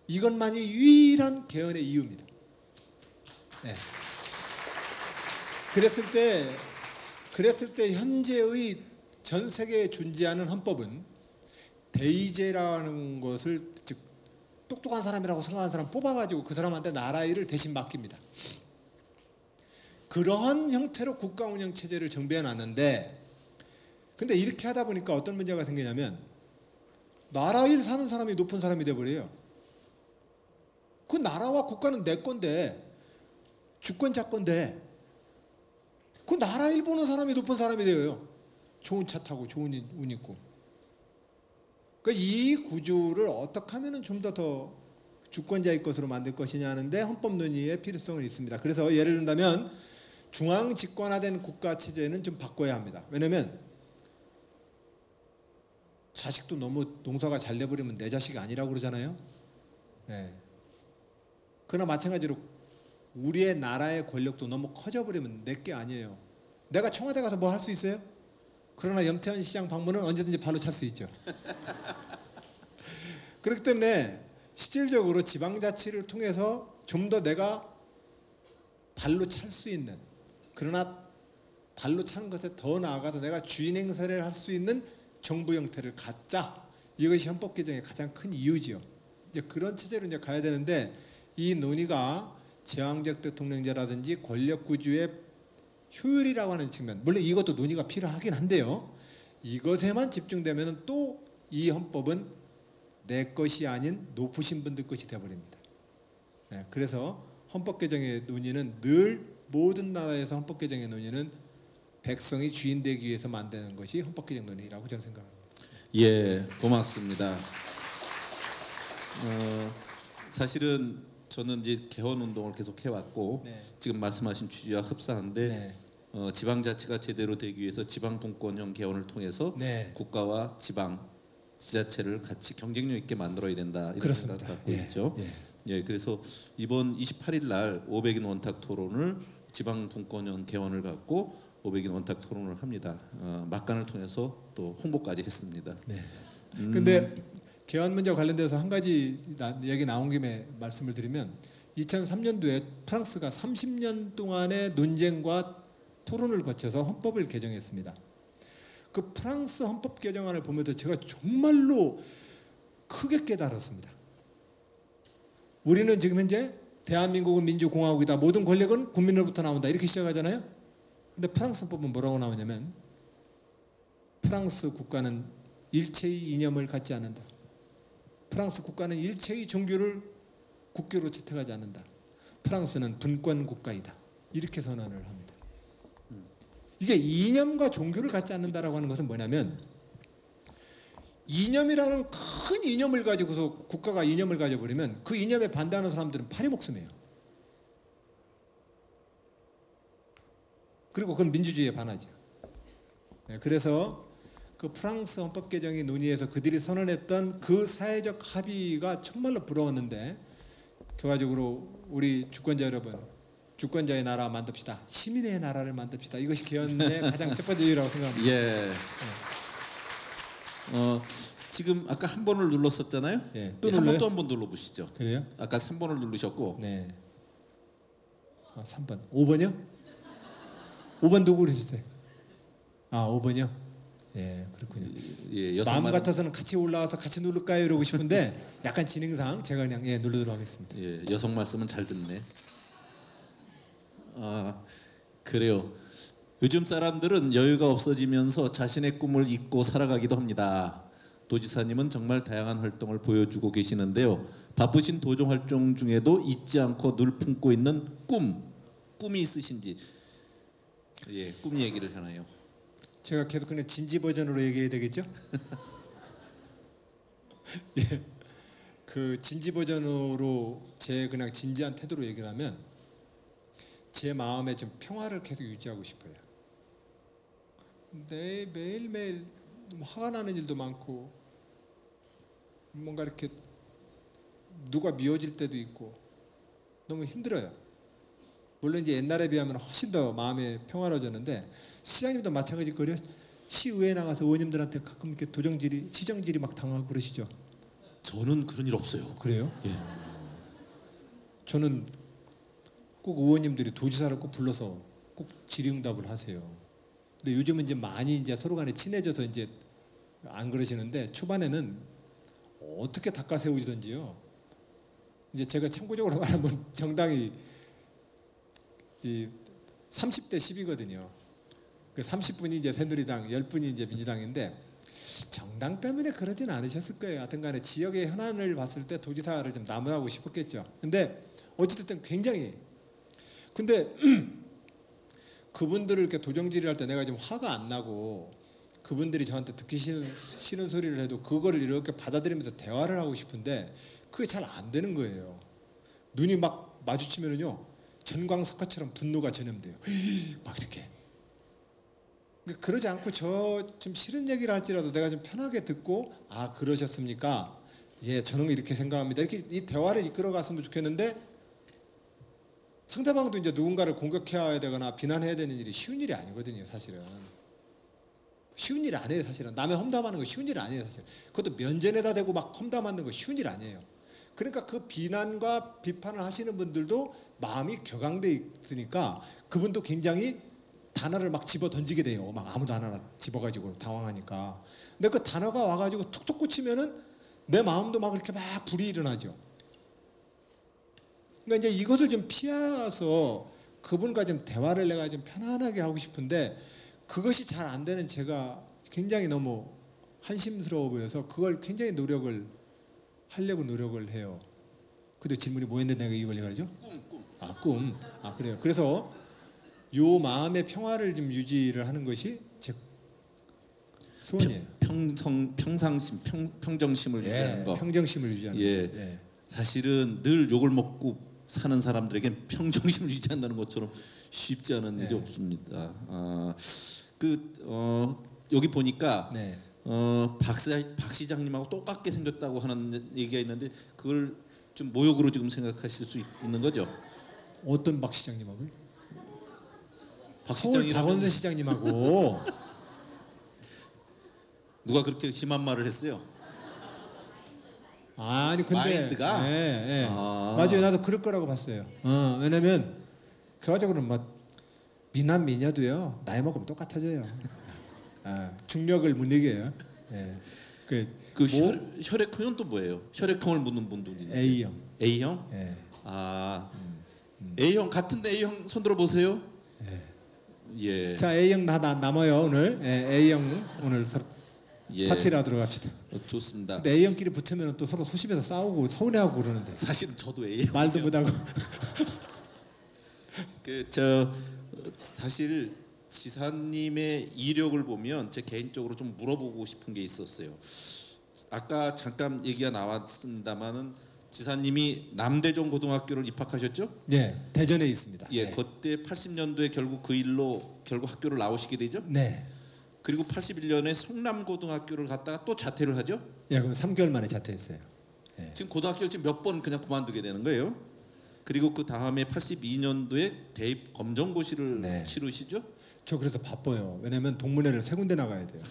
이것만이 유일한 개헌의 이유입니다. 네. 그랬을 때 현재의 전 세계에 존재하는 헌법은 대의제라는 것을 즉 똑똑한 사람이라고 생각하는 사람 뽑아가지고 그 사람한테 나라 일을 대신 맡깁니다. 그러한 형태로 국가 운영 체제를 정비해 놨는데 근데 이렇게 하다 보니까 어떤 문제가 생기냐면 나라 일 사는 사람이 높은 사람이 돼버려요. 그 나라와 국가는 내 건데 주권자 건데 그 나라 일 보는 사람이 높은 사람이 돼요. 좋은 차 타고 좋은 운 있고. 그러니까 이 구조를 어떻게 하면 좀 더 주권자의 것으로 만들 것이냐 하는데 헌법 논의의 필요성은 있습니다. 그래서 예를 든다면 중앙 집권화된 국가 체제는 좀 바꿔야 합니다. 왜냐하면 자식도 너무 농사가 잘 돼버리면 내 자식이 아니라고 그러잖아요. 네. 그러나 마찬가지로 우리의 나라의 권력도 너무 커져버리면 내 게 아니에요. 내가 청와대 가서 뭐 할 수 있어요? 그러나 염태현 시장 방문은 언제든지 발로 찰 수 있죠. 그렇기 때문에 실질적으로 지방자치를 통해서 좀 더 내가 발로 찰 수 있는 그러나 발로 차는 것에 더 나아가서 내가 주인 행사를 할 수 있는 정부 형태를 갖자. 이것이 헌법 개정의 가장 큰 이유지요. 이제 그런 체제로 이제 가야 되는데 이 논의가 제왕적 대통령제라든지 권력 구조의 효율이라고 하는 측면, 물론 이것도 논의가 필요하긴 한데요. 이것에만 집중되면 또 이 헌법은 내 것이 아닌 높으신 분들 것이 되어버립니다. 네, 그래서 헌법 개정의 논의는 늘 모든 나라에서 헌법 개정의 논의는 백성이 주인 되기 위해서 만드는 것이 헌법 개정 논의라고 저는 생각합니다. 예, 고맙습니다. 사실은 저는 이제 개헌 운동을 계속 해왔고 네. 지금 말씀하신 취지와 흡사한데 네. 지방자치가 제대로 되기 위해서 지방분권형 개헌을 통해서 네. 국가와 지방 지자체를 같이 경쟁력 있게 만들어야 된다 이런 그렇습니다. 생각 갖고 예. 있죠. 예. 예, 그래서 이번 28일 날 500인 원탁 토론을 지방분권형 개헌을 갖고 500인 원탁 토론을 합니다. 막간을 통해서 또 홍보까지 했습니다. 네. 근데 개헌 문제와 관련돼서 한 가지 얘기 나온 김에 말씀을 드리면 2003년도에 프랑스가 30년 동안의 논쟁과 토론을 거쳐서 헌법을 개정했습니다. 그 프랑스 헌법 개정안을 보면서 제가 정말로 크게 깨달았습니다. 우리는 지금 현재 대한민국은 민주공화국이다. 모든 권력은 국민으로부터 나온다. 이렇게 시작하잖아요. 근데 프랑스 헌법은 뭐라고 나오냐면 프랑스 국가는 일체의 이념을 갖지 않는다. 프랑스 국가는 일체의 종교를 국교로 채택하지 않는다. 프랑스는 분권 국가이다. 이렇게 선언을 합니다. 이게 이념과 종교를 갖지 않는다라고 하는 것은 뭐냐면 이념이라는 큰 이념을 가지고서 국가가 이념을 가져버리면 그 이념에 반대하는 사람들은 파리 목숨이에요. 그리고 그건 민주주의에 반하죠. 네, 그래서 그 프랑스 헌법 개정이 논의해서 그들이 선언했던 그 사회적 합의가 정말로 부러웠는데 결과적으로 우리 주권자 여러분, 주권자의 나라 만듭시다. 시민의 나라를 만듭시다. 이것이 개헌의 가장 첫 번째 이유라고 생각합니다. 예. 지금 아까 한 번을 눌렀었잖아요. 예, 또 또 한 번 눌러요? 또 한 번 눌러보시죠. 그래요? 아까 3번을 누르셨고 네. 3번. 5번이요? 5번 누구 그러셨어요? 5번이요? 예, 그렇군요. 예, 마음 여성만 같아서는 같이 올라와서 같이 누를까요? 이러고 싶은데 약간 진행상 제가 그냥 누르도록 하겠습니다. 예, 여성 말씀은 잘 듣네. 그래요. 요즘 사람들은 여유가 없어지면서 자신의 꿈을 잊고 살아가기도 합니다. 도지사님은 정말 다양한 활동을 보여주고 계시는데요. 바쁘신 도정 활동 중에도 잊지 않고 늘 품고 있는 꿈이 있으신지 예, 꿈 얘기를 하나요? 제가 계속 그냥 진지 버전으로 얘기해야 되겠죠? 예, 그 진지 버전으로 제 그냥 진지한 태도로 얘기를 하면 제 마음에 좀 평화를 계속 유지하고 싶어요. 매일매일 화가 나는 일도 많고 뭔가 이렇게 누가 미워질 때도 있고 너무 힘들어요. 물론 이제 옛날에 비하면 훨씬 더 마음이 평화로워졌는데 시장님도 마찬가지일 거예요. 시의회에 나가서 의원님들한테 가끔 이렇게 시정질이 막 당하고 그러시죠. 저는 그런 일 없어요. 그래요? 예. 저는 꼭 의원님들이 도지사를 꼭 불러서 꼭 질의응답을 하세요. 근데 요즘은 이제 많이 이제 서로 간에 친해져서 이제 안 그러시는데 초반에는 어떻게 닦아 세우시던지요. 이제 제가 참고적으로 말하면 정당이 30대 10이거든요. 그 30분이 이제 새누리당, 10분이 이제 민주당인데 정당 때문에 그러진 않으셨을 거예요. 하여튼간에 지역의 현안을 봤을 때 도지사를 좀 나무라고 싶었겠죠. 근데 어쨌든 굉장히 근데 그분들을 이렇게 도정질을 할 때 내가 좀 화가 안 나고 그분들이 저한테 듣기 싫은 소리를 해도 그거를 이렇게 받아들이면서 대화를 하고 싶은데 그게 잘 안 되는 거예요. 눈이 막 마주치면은요 전광석화처럼 분노가 전염돼요. 막 이렇게. 그러지 않고 저 좀 싫은 얘기를 할지라도 내가 좀 편하게 듣고 그러셨습니까? 예, 저는 이렇게 생각합니다. 이렇게 이 대화를 이끌어갔으면 좋겠는데 상대방도 이제 누군가를 공격해야 되거나 비난해야 되는 일이 쉬운 일이 아니거든요, 사실은. 쉬운 일 아니에요, 사실은. 남의 험담하는 거 쉬운 일 아니에요, 사실. 그것도 면전에다 대고 막 험담하는 거 쉬운 일 아니에요. 그러니까 그 비난과 비판을 하시는 분들도 마음이 격앙돼 있으니까 그분도 굉장히 단어를 막 집어 던지게 돼요. 막 아무도 하나 집어가지고 당황하니까. 근데 그 단어가 와가지고 툭툭 꽂히면은 내 마음도 막 이렇게 막 불이 일어나죠. 그러니까 이제 이것을 좀 피해서 그분과 좀 대화를 내가 좀 편안하게 하고 싶은데 그것이 잘 안 되는 제가 굉장히 너무 한심스러워 보여서 그걸 굉장히 하려고 노력을 해요. 근데 질문이 뭐였는데 내가 이걸 얘기하죠? 꿈. 그래요. 그래서 요 마음의 평화를 좀 유지를 하는 것이 소원이에요. 평정심을 유지하는 예, 거. 평정심을 유지하는 예. 거. 예. 사실은 늘 욕을 먹고 사는 사람들에겐 평정심을 유지한다는 것처럼 쉽지 않은 일이 네. 없습니다. 여기 보니까 네. 박 시장님하고 똑같게 생겼다고 하는 얘기가 있는데 그걸 좀 모욕으로 지금 생각하실 수 있는 거죠? 어떤 박 시장님하고요? 박 서울 시장이라면 박원순 시장님하고 누가 그렇게 심한 말을 했어요? 아니 근데 마인드가? 예, 예. 아. 맞아요. 나도 그럴 거라고 봤어요. 왜냐면 결과적으로는 뭐 미남 미녀도요 나이 먹으면 똑같아져요. 중력을 못 이겨요. 예. 그 혈액형은 또 뭐예요? 혈액형을 묻는 분들이 있는데. A형. A형? 예. A형 같은데 A형 손 들어 보세요. 예. 자 A형 남아요 오늘. 예, A형 오늘 서로 예. 파티를 하도록 합시다. 좋습니다. 근데 A형끼리 붙으면 또 서로 소심해서 싸우고 서운해하고 그러는데 사실은 저도 A형. 말도 못하고. 사실 지사님의 이력을 보면 제 개인적으로 좀 물어보고 싶은 게 있었어요. 아까 잠깐 얘기가 나왔습니다만은 지사님이 남대전 고등학교를 입학하셨죠? 예, 대전에 있습니다. 예, 네. 그때 80년도에 결국 그 일로 결국 학교를 나오시게 되죠. 네. 그리고 81년에 성남고등학교를 갔다가 또 자퇴를 하죠. 예, 그럼 3개월 만에 자퇴했어요. 예. 지금 고등학교를 지금 몇 번 그냥 그만두게 되는 거예요. 그리고 그 다음에 82년도에 대입 검정고시를 네. 치르시죠. 저 그래서 바빠요. 왜냐면 동문회를 세 군데 나가야 돼요.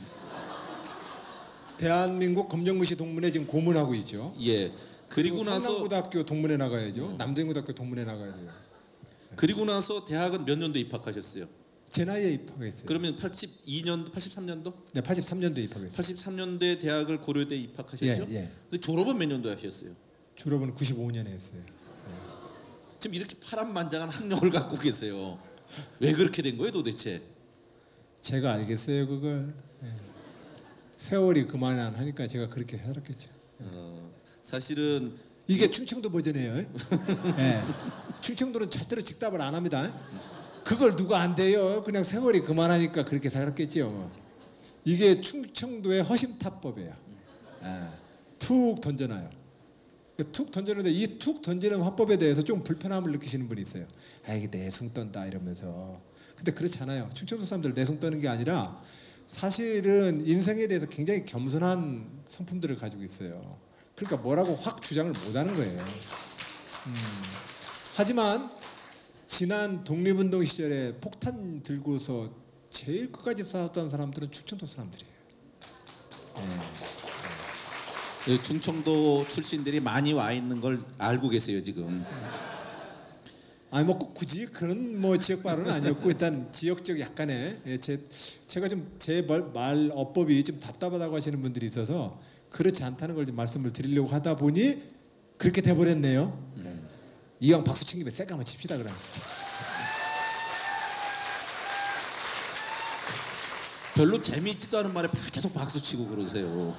대한민국 검정고시 동문회 지금 고문하고 있죠. 예. 그리고 나서 성남고등학교 동문회 나가야죠. 남대고등학교 동문회 나가야 돼요. 그리고 나서 대학은 몇 년도에 입학하셨어요? 제 나이에 입학했어요. 그러면 82년도, 83년도? 네, 83년도에 입학했어요. 83년도에 대학을 고려대에 입학하셨죠? 예, 예. 근데 졸업은 몇 년도에 하셨어요? 졸업은 95년에 했어요. 지금 이렇게 파란만장한 학력을 갖고 계세요. 왜 그렇게 된 거예요, 도대체? 제가 알겠어요, 그걸. 예. 세월이 그만 안 하니까 제가 그렇게 살았겠죠. 사실은 이게 충청도 버전이에요. 예. 충청도는 절대로 직답을 안 합니다. 그걸 누가 안 돼요. 그냥 세월이 그만하니까 그렇게 살았겠지요. 이게 충청도의 허심탄법이에요. 예. 툭 던져놔요. 툭 던지는데 이 툭 던지는 화법에 대해서 좀 불편함을 느끼시는 분이 있어요. 아 이게 내숭 떤다 이러면서. 근데 그렇지 않아요. 충청도 사람들 내숭 떠는 게 아니라 사실은 인생에 대해서 굉장히 겸손한 성품들을 가지고 있어요. 그러니까 뭐라고 확 주장을 못하는 거예요. 하지만 지난 독립운동 시절에 폭탄 들고서 제일 끝까지 싸웠던 사람들은 충청도 사람들이에요. 예, 충청도 출신들이 많이 와 있는 걸 알고 계세요, 지금. 아니 뭐 꼭 굳이 그런 뭐 지역 발언은 아니었고 일단 지역적 약간의 제가 좀 제 말 어법이 좀 답답하다고 하시는 분들이 있어서 그렇지 않다는 걸 좀 말씀을 드리려고 하다 보니 그렇게 돼버렸네요. 이왕 박수 친 김에 쎄까 한번 칩시다 그럼. 별로 재미있지도 않은 말에 계속 박수 치고 그러세요.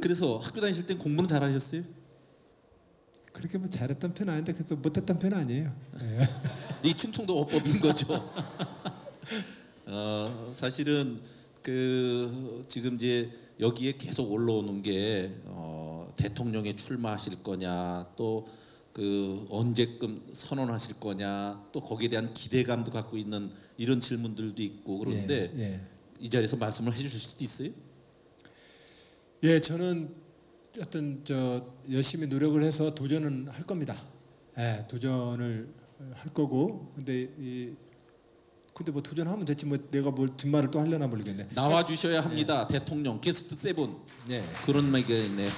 그래서 학교 다니실 땐 공부는 잘하셨어요? 그렇게 뭐 잘했던 편은 아닌데 그래서 못했던 편은 아니에요. 네. 이 충청도 어법인 거죠. 사실은 지금 이제 여기에 계속 올라오는 게 대통령에 출마하실 거냐, 또 언제쯤 선언하실 거냐, 또 거기에 대한 기대감도 갖고 있는 이런 질문들도 있고 그런데 예. 이 자리에서 말씀을 해주실 수도 있어요? 예, 저는 어떤 열심히 노력을 해서 도전은 할 겁니다. 예, 도전을 할 거고 근데 뭐 도전하면 됐지 뭐 내가 뭘 뒷말을 또 하려나 모르겠네. 나와 주셔야 합니다. 대통령 게스트 7 네. 그런 얘기가 있네.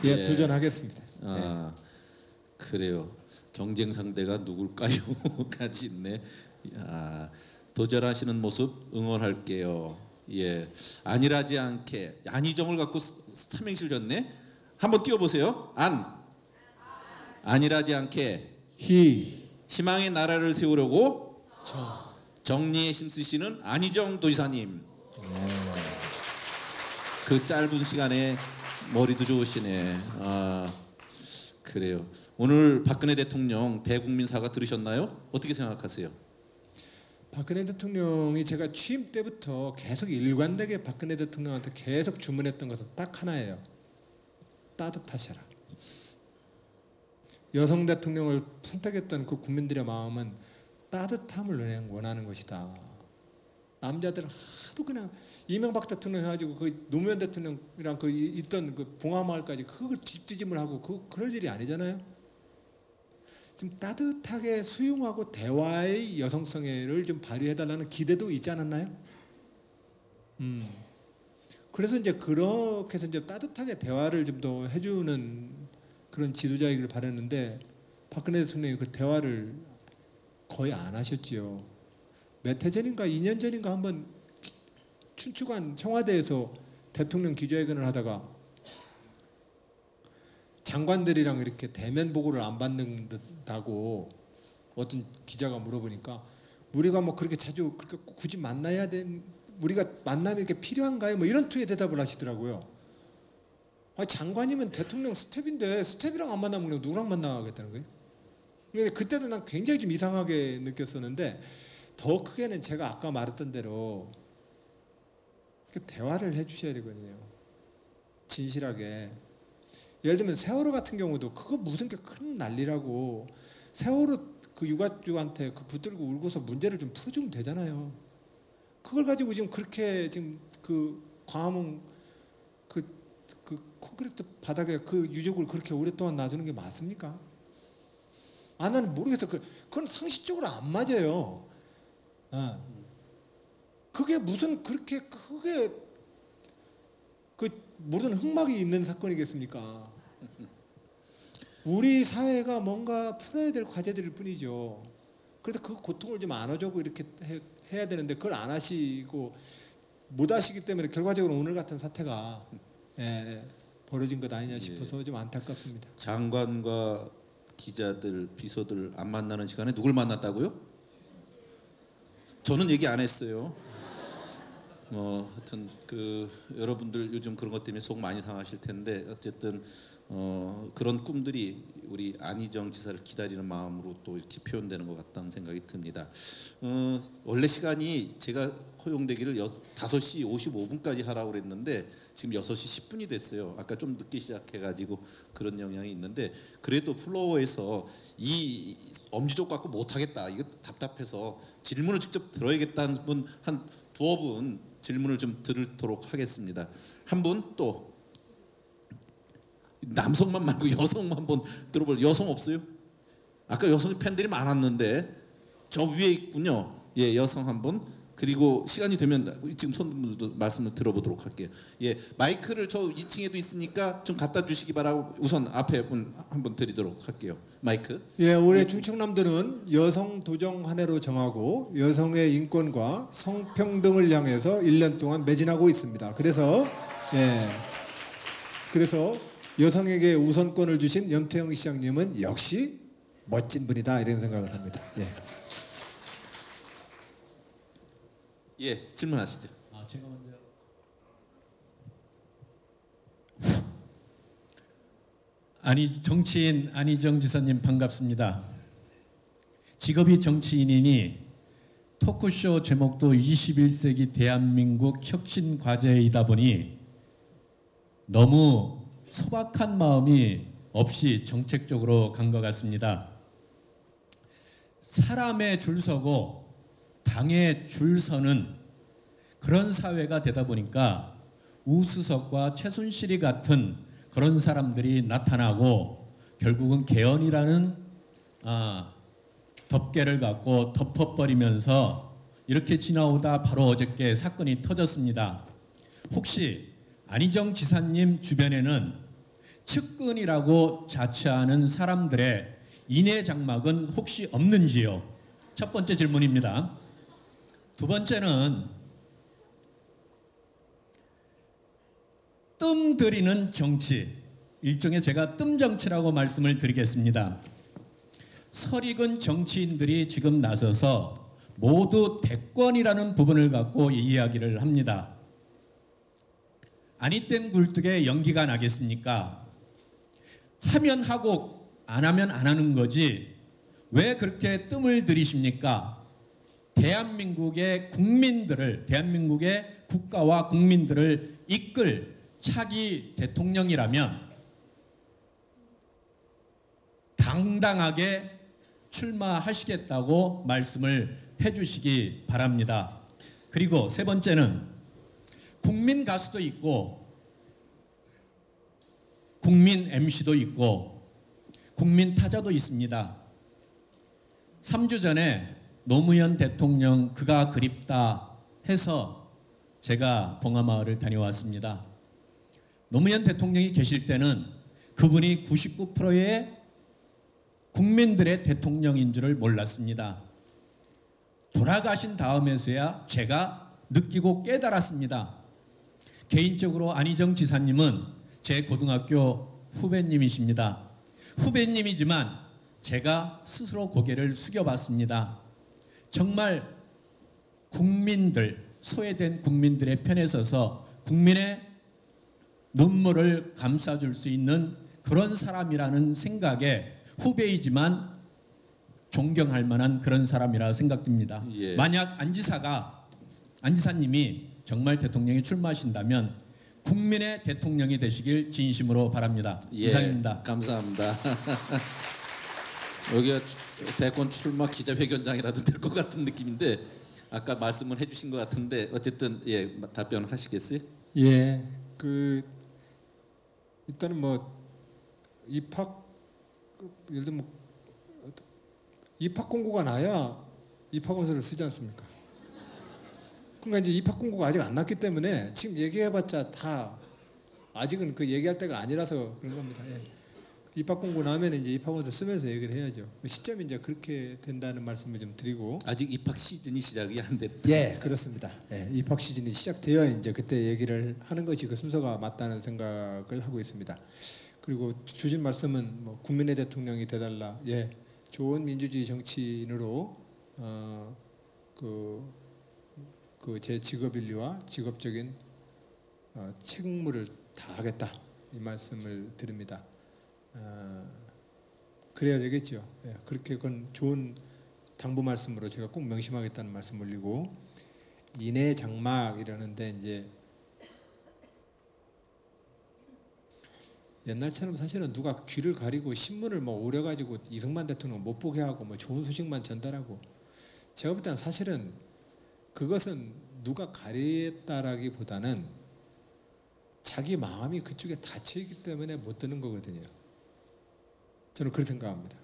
예, 예. 도전하겠습니다. 그래요. 경쟁 상대가 누굴까요? 까지 있네. 도전하시는 모습 응원할게요. 예, 안일하지 않게 안희정을 갖고 삼행시를 졌네. 한번 띄워보세요. 안일하지 않게 희망의 나라를 세우려고 정리에 힘쓰시는 안희정 도지사님. 그 짧은 시간에 머리도 좋으시네. 그래요. 오늘 박근혜 대통령 대국민 사과 들으셨나요? 어떻게 생각하세요? 박근혜 대통령이 제가 취임 때부터 계속 일관되게 박근혜 대통령한테 계속 주문했던 것은 딱 하나예요. 따뜻하셔라. 여성 대통령을 선택했던 그 국민들의 마음은 따뜻함을 원하는 것이다. 남자들은 하도 그냥 이명박 대통령 해가지고 그 노무현 대통령이랑 그 있던 그 봉화마을까지 그걸 뒤집을 하고 그럴 일이 아니잖아요. 좀 따뜻하게 수용하고 대화의 여성성애를 좀 발휘해달라는 기대도 있지 않았나요? 그래서 이제 그렇게 해서 이제 따뜻하게 대화를 좀 더 해주는 그런 지도자이길 바랐는데 박근혜 대통령이 그 대화를 거의 안 하셨지요. 몇 해 전인가 2년 전인가 한번 춘추관 청와대에서 대통령 기자회견을 하다가 장관들이랑 이렇게 대면 보고를 안 받는다고 어떤 기자가 물어보니까 우리가 뭐 그렇게 자주 그렇게 굳이 만나야 우리가 만남이 이렇게 필요한가요? 뭐 이런 투의 대답을 하시더라고요. 아, 장관이면 대통령 스텝인데 스텝이랑 안 만나면 그냥 누구랑 만나겠다는 거예요? 근데 그때도 난 굉장히 좀 이상하게 느꼈었는데 더 크게는 제가 아까 말했던 대로 대화를 해주셔야 되거든요. 진실하게. 예를 들면 세월호 같은 경우도 그거 무슨 게 큰 난리라고 세월호 그 유가족한테 그 붙들고 울고서 문제를 좀 풀어주면 되잖아요. 그걸 가지고 지금 그렇게 지금 그 광화문 그 콘크리트 바닥에 그 유족을 그렇게 오랫동안 놔두는 게 맞습니까? 아, 나는 모르겠어. 그건 상식적으로 안 맞아요. 그게 무슨 그렇게 크게 그 모든 흑막이 있는 사건이겠습니까? 우리 사회가 뭔가 풀어야 될 과제들일 뿐이죠. 그래서 그 고통을 좀 안아주고 이렇게 해야 되는데 그걸 안 하시고 못 하시기 때문에 결과적으로 오늘 같은 사태가 벌어진 것 아니냐 싶어서 좀 안타깝습니다. 장관과 기자들, 비서들 안 만나는 시간에 누굴 만났다고요? 저는 얘기 안 했어요. 하여튼 그 여러분들 요즘 그런 것 때문에 속 많이 상하실 텐데 어쨌든 그런 꿈들이 우리 안희정 지사를 기다리는 마음으로 또 이렇게 표현되는 것 같다는 생각이 듭니다. 원래 시간이 제가 허용되기를 5시 55분까지 하라고 그랬는데 지금 6시 10분이 됐어요. 아까 좀 늦게 시작해가지고 그런 영향이 있는데 그래도 플로어에서 이 엄지족 갖고 못하겠다 이거 답답해서 질문을 직접 들어야겠다는 분 한 두어 분 질문을 좀 들도록 하겠습니다. 한 분 또 남성만 말고 여성만 한번 들어볼 여성 없어요? 아까 여성 팬들이 많았는데 저 위에 있군요. 예, 여성 한 분. 그리고 시간이 되면 지금 손분들도 말씀을 들어보도록 할게요. 예, 마이크를 저 2층에도 있으니까 좀 갖다 주시기 바라고 우선 앞에 분 한 분 드리도록 할게요. 마이크. 예, 올해 충청남도는 여성 도정 한 해로 정하고 여성의 인권과 성평등을 향해서 1년 동안 매진하고 있습니다. 그래서 여성에게 우선권을 주신 염태영 시장님은 역시 멋진 분이다 이런 생각을 합니다. 예, 질문하시죠. 제가 먼저. 정치인 안희정 지사님 반갑습니다. 직업이 정치인이니 토크쇼 제목도 21세기 대한민국 혁신 과제이다 보니 너무 소박한 마음이 없이 정책적으로 간 것 같습니다. 사람에 줄 서고 당에 줄 서는 그런 사회가 되다 보니까 우수석과 최순실이 같은 그런 사람들이 나타나고 결국은 개헌이라는 덮개를 갖고 덮어버리면서 이렇게 지나오다 바로 어저께 사건이 터졌습니다. 혹시 안희정 지사님 주변에는 측근이라고 자처하는 사람들의 인해 장막은 혹시 없는지요? 첫 번째 질문입니다. 두 번째는 뜸 들이는 정치, 일종의 제가 뜸 정치라고 말씀을 드리겠습니다. 설익은 정치인들이 지금 나서서 모두 대권이라는 부분을 갖고 이야기를 합니다. 아니 땡 굴뚝에 연기가 나겠습니까? 하면 하고 안 하면 안 하는 거지 왜 그렇게 뜸을 들이십니까? 대한민국의 국민들을, 대한민국의 국가와 국민들을 이끌 차기 대통령이라면 당당하게 출마하시겠다고 말씀을 해주시기 바랍니다. 그리고 세 번째는 국민 가수도 있고 국민 MC도 있고 국민 타자도 있습니다. 3주 전에 노무현 대통령 그가 그립다 해서 제가 봉하마을을 다녀왔습니다. 노무현 대통령이 계실 때는 그분이 99%의 국민들의 대통령인 줄을 몰랐습니다. 돌아가신 다음에서야 제가 느끼고 깨달았습니다. 개인적으로 안희정 지사님은 제 고등학교 후배님이십니다. 후배님이지만 제가 스스로 고개를 숙여봤습니다. 정말 국민들, 소외된 국민들의 편에 서서 국민의 눈물을 감싸줄 수 있는 그런 사람이라는 생각에 후배이지만 존경할 만한 그런 사람이라 생각됩니다. 예. 만약 안 지사님이 정말 대통령에 출마하신다면 국민의 대통령이 되시길 진심으로 바랍니다. 예, 이상입니다. 감사합니다. 여기가 대권 출마 기자회견장이라도 될 것 같은 느낌인데 아까 말씀을 해주신 것 같은데 어쨌든 예 답변하시겠어요? 예, 일단은 뭐 예를 들면 입학 공고가 나야 입학원서를 쓰지 않습니까? 그러니까 이제 입학 공고가 아직 안 났기 때문에 지금 얘기해봤자 다 아직은 그 얘기할 때가 아니라서 그런 겁니다. 예. 입학 공고 나면 이제 입학원서 쓰면서 얘기를 해야죠. 시점이 이제 그렇게 된다는 말씀을 좀 드리고. 아직 입학 시즌이 시작이 안 됐다. 예, 그렇습니다. 예, 입학 시즌이 시작되어 이제 그때 얘기를 하는 것이 그 순서가 맞다는 생각을 하고 있습니다. 그리고 주신 말씀은 뭐 국민의 대통령이 돼달라. 예, 좋은 민주주의 정치인으로 제 직업 인류와 직업적인 책무를 다하겠다 이 말씀을 드립니다. 그래야 되겠죠. 예, 그렇게 그건 좋은 당부 말씀으로 제가 꼭 명심하겠다는 말씀 올리고 인해 장막 이러는데 이제 옛날처럼 사실은 누가 귀를 가리고 신문을 뭐 오려가지고 이승만 대통령 못 보게 하고 뭐 좋은 소식만 전달하고 제가 볼 때는 사실은 그것은 누가 가리했다라기보다는 자기 마음이 그쪽에 닫혀 있기 때문에 못 듣는 거거든요. 저는 그렇게 생각합니다.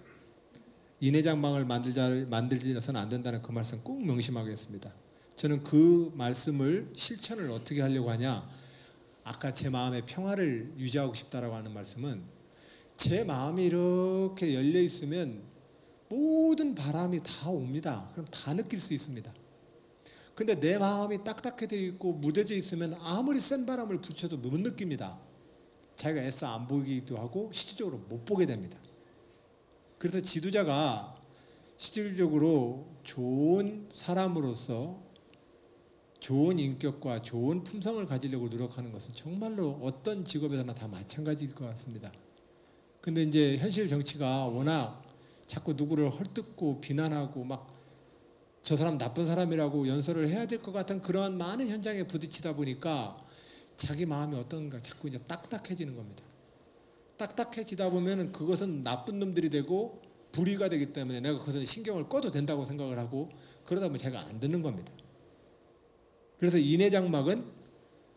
인해장막을 만들어서는 안 된다는 그 말씀 꼭 명심하겠습니다. 저는 그 말씀을 실천을 어떻게 하려고 하냐? 아까 제 마음의 평화를 유지하고 싶다라고 하는 말씀은 제 마음이 이렇게 열려 있으면 모든 바람이 다 옵니다. 그럼 다 느낄 수 있습니다. 근데 내 마음이 딱딱해져 있고 무뎌져 있으면 아무리 센 바람을 붙여도 못 느낍니다. 자기가 애써 안 보이기도 하고 실질적으로 못 보게 됩니다. 그래서 지도자가 실질적으로 좋은 사람으로서 좋은 인격과 좋은 품성을 가지려고 노력하는 것은 정말로 어떤 직업에서나 다 마찬가지일 것 같습니다. 근데 이제 현실 정치가 워낙 자꾸 누구를 헐뜯고 비난하고 막 저 사람 나쁜 사람이라고 연설을 해야 될 것 같은 그런 많은 현장에 부딪히다 보니까 자기 마음이 어떤가 자꾸 이제 딱딱해지는 겁니다. 딱딱해지다 보면 그것은 나쁜 놈들이 되고 불의가 되기 때문에 내가 그것은 신경을 꺼도 된다고 생각을 하고 그러다 보면 제가 안 듣는 겁니다. 그래서 인해장막은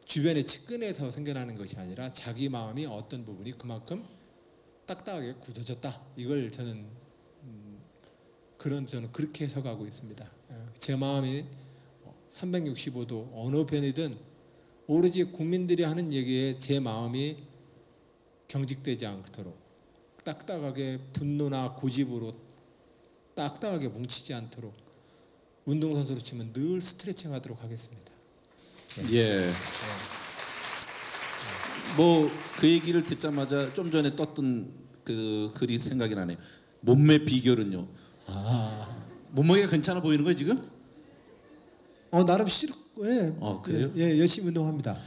주변의 측근에서 생겨나는 것이 아니라 자기 마음이 어떤 부분이 그만큼 딱딱하게 굳어졌다. 이걸 저는 저는 그렇게 해석하고 있습니다. 제 마음이 365도 어느 편이든 오로지 국민들이 하는 얘기에 제 마음이 경직되지 않도록 딱딱하게 분노나 고집으로 딱딱하게 뭉치지 않도록 운동선수로 치면 늘 스트레칭 하도록 하겠습니다. 예. 뭐 그 얘기를 듣자마자 좀 전에 떴던 그 글이 생각이 나네요. 몸매 비결은요. 몸무게가 괜찮아 보이는 거예요 지금? 나름 예. 그래요? 예, 열심히 운동합니다.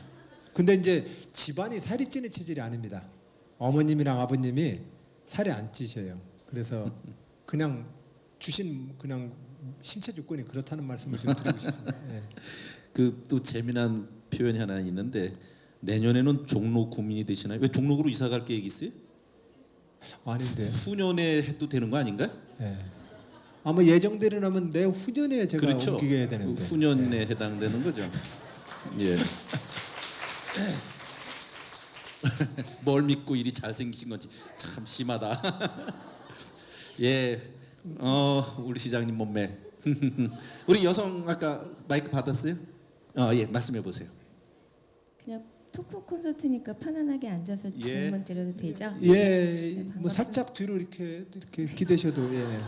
근데 이제 집안이 살이 찌는 체질이 아닙니다. 어머님이랑 아버님이 살이 안 찌셔요. 그래서 그냥 주신 그냥 신체 조건이 그렇다는 말씀을 좀 드리고 싶습니다. 예. 그 또 재미난 표현이 하나 있는데 내년에는 종로 구민이 되시나요? 왜 종로구로 이사 갈 계획 있어요? 아닌데. 후년에 해도 되는 거 아닌가? 예. 아마 예정대로라면 내 후년에 제가 그렇죠. 옮기게 해야 되는데. 후년에 해당되는 거죠. 예. 뭘 믿고 일이 잘생기신 건지 참 심하다. 예, 우리 시장님 몸매. 우리 여성 아까 마이크 받았어요? 예, 말씀해 보세요. 그냥 토크 콘서트니까 편안하게 앉아서 예. 질문 드려도 되죠? 예, 뭐 반갑습니다. 살짝 뒤로 이렇게 기대셔도 예.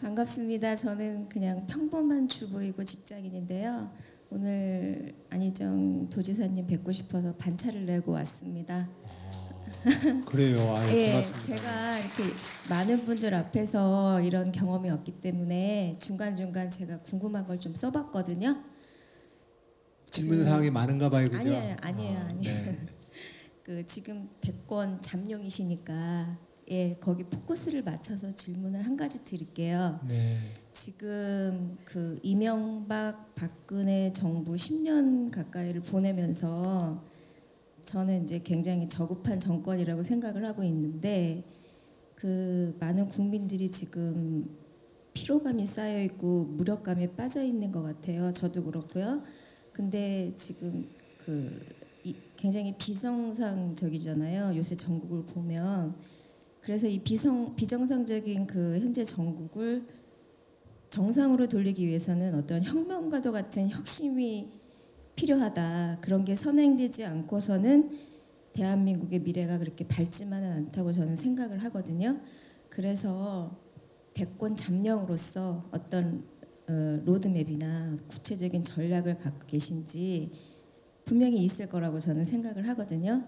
반갑습니다. 저는 그냥 평범한 주부이고 직장인인데요. 오늘 안희정 도지사님 뵙고 싶어서 반차를 내고 왔습니다. 그래요. 아, 예, 고맙습니다. 제가 이렇게 많은 분들 앞에서 이런 경험이 없기 때문에 중간중간 제가 궁금한 걸 좀 써봤거든요. 질문 사항이 많은가 봐요, 그죠? 아니에요. 네. 그 지금 대권 잠룡이시니까 예, 거기 포커스를 맞춰서 질문을 한 가지 드릴게요. 네. 지금 그 이명박 박근혜 정부 10년 가까이를 보내면서 저는 이제 굉장히 저급한 정권이라고 생각을 하고 있는데 그 많은 국민들이 지금 피로감이 쌓여 있고 무력감에 빠져 있는 것 같아요. 저도 그렇고요. 근데 지금 굉장히 비정상적이잖아요. 요새 전국을 보면. 그래서 이 비정상적인 그 현재 전국을 정상으로 돌리기 위해서는 어떤 혁명과도 같은 혁신이 필요하다. 그런 게 선행되지 않고서는 대한민국의 미래가 그렇게 밝지만은 않다고 저는 생각을 하거든요. 그래서 대권 잠룡으로서 어떤 로드맵이나 구체적인 전략을 갖고 계신지 분명히 있을 거라고 저는 생각을 하거든요.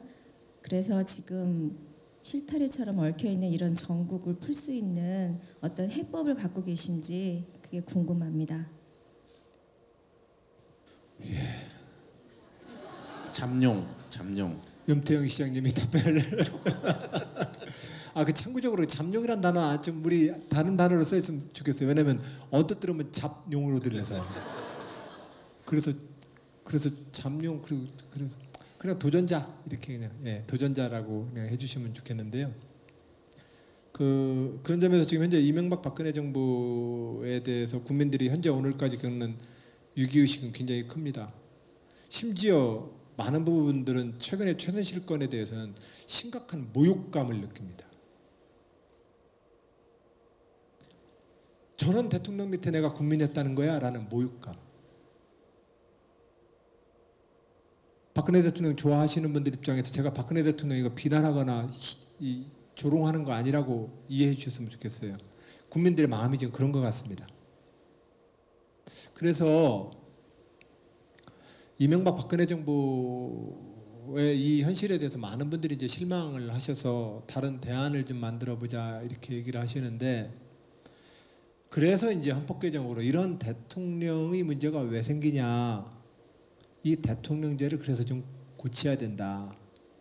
그래서 지금 실타래처럼 얽혀있는 이런 전국을 풀 수 있는 어떤 해법을 갖고 계신지 그게 궁금합니다. 잠룡. 염태영 시장님이 답변을 그 참고적으로 잠룡이란 단어 좀 우리 다른 단어로 써 있으면 좋겠어요. 왜냐면 언뜻 들으면 잡용으로 들려서요. 그래서 잠룡 그래서 그냥 도전자 이렇게 그냥 도전자라고 그냥 해주시면 좋겠는데요. 그런 점에서 지금 현재 이명박 박근혜 정부에 대해서 국민들이 현재 오늘까지 겪는 위기의식은 굉장히 큽니다. 심지어 많은 부분들은 최근에 최순실 건에 대해서는 심각한 모욕감을 느낍니다. 저런 대통령 밑에 내가 국민이었다는 거야? 라는 모욕감. 박근혜 대통령 좋아하시는 분들 입장에서 제가 박근혜 대통령 이거 비난하거나 조롱하는 거 아니라고 이해해 주셨으면 좋겠어요. 국민들의 마음이 지금 그런 것 같습니다. 그래서 이명박 박근혜 정부의 이 현실에 대해서 많은 분들이 이제 실망을 하셔서 다른 대안을 좀 만들어 보자 이렇게 얘기를 하시는데, 그래서 이제 헌법 개정으로 이런 대통령의 문제가 왜 생기냐, 이 대통령제를 그래서 좀 고쳐야 된다,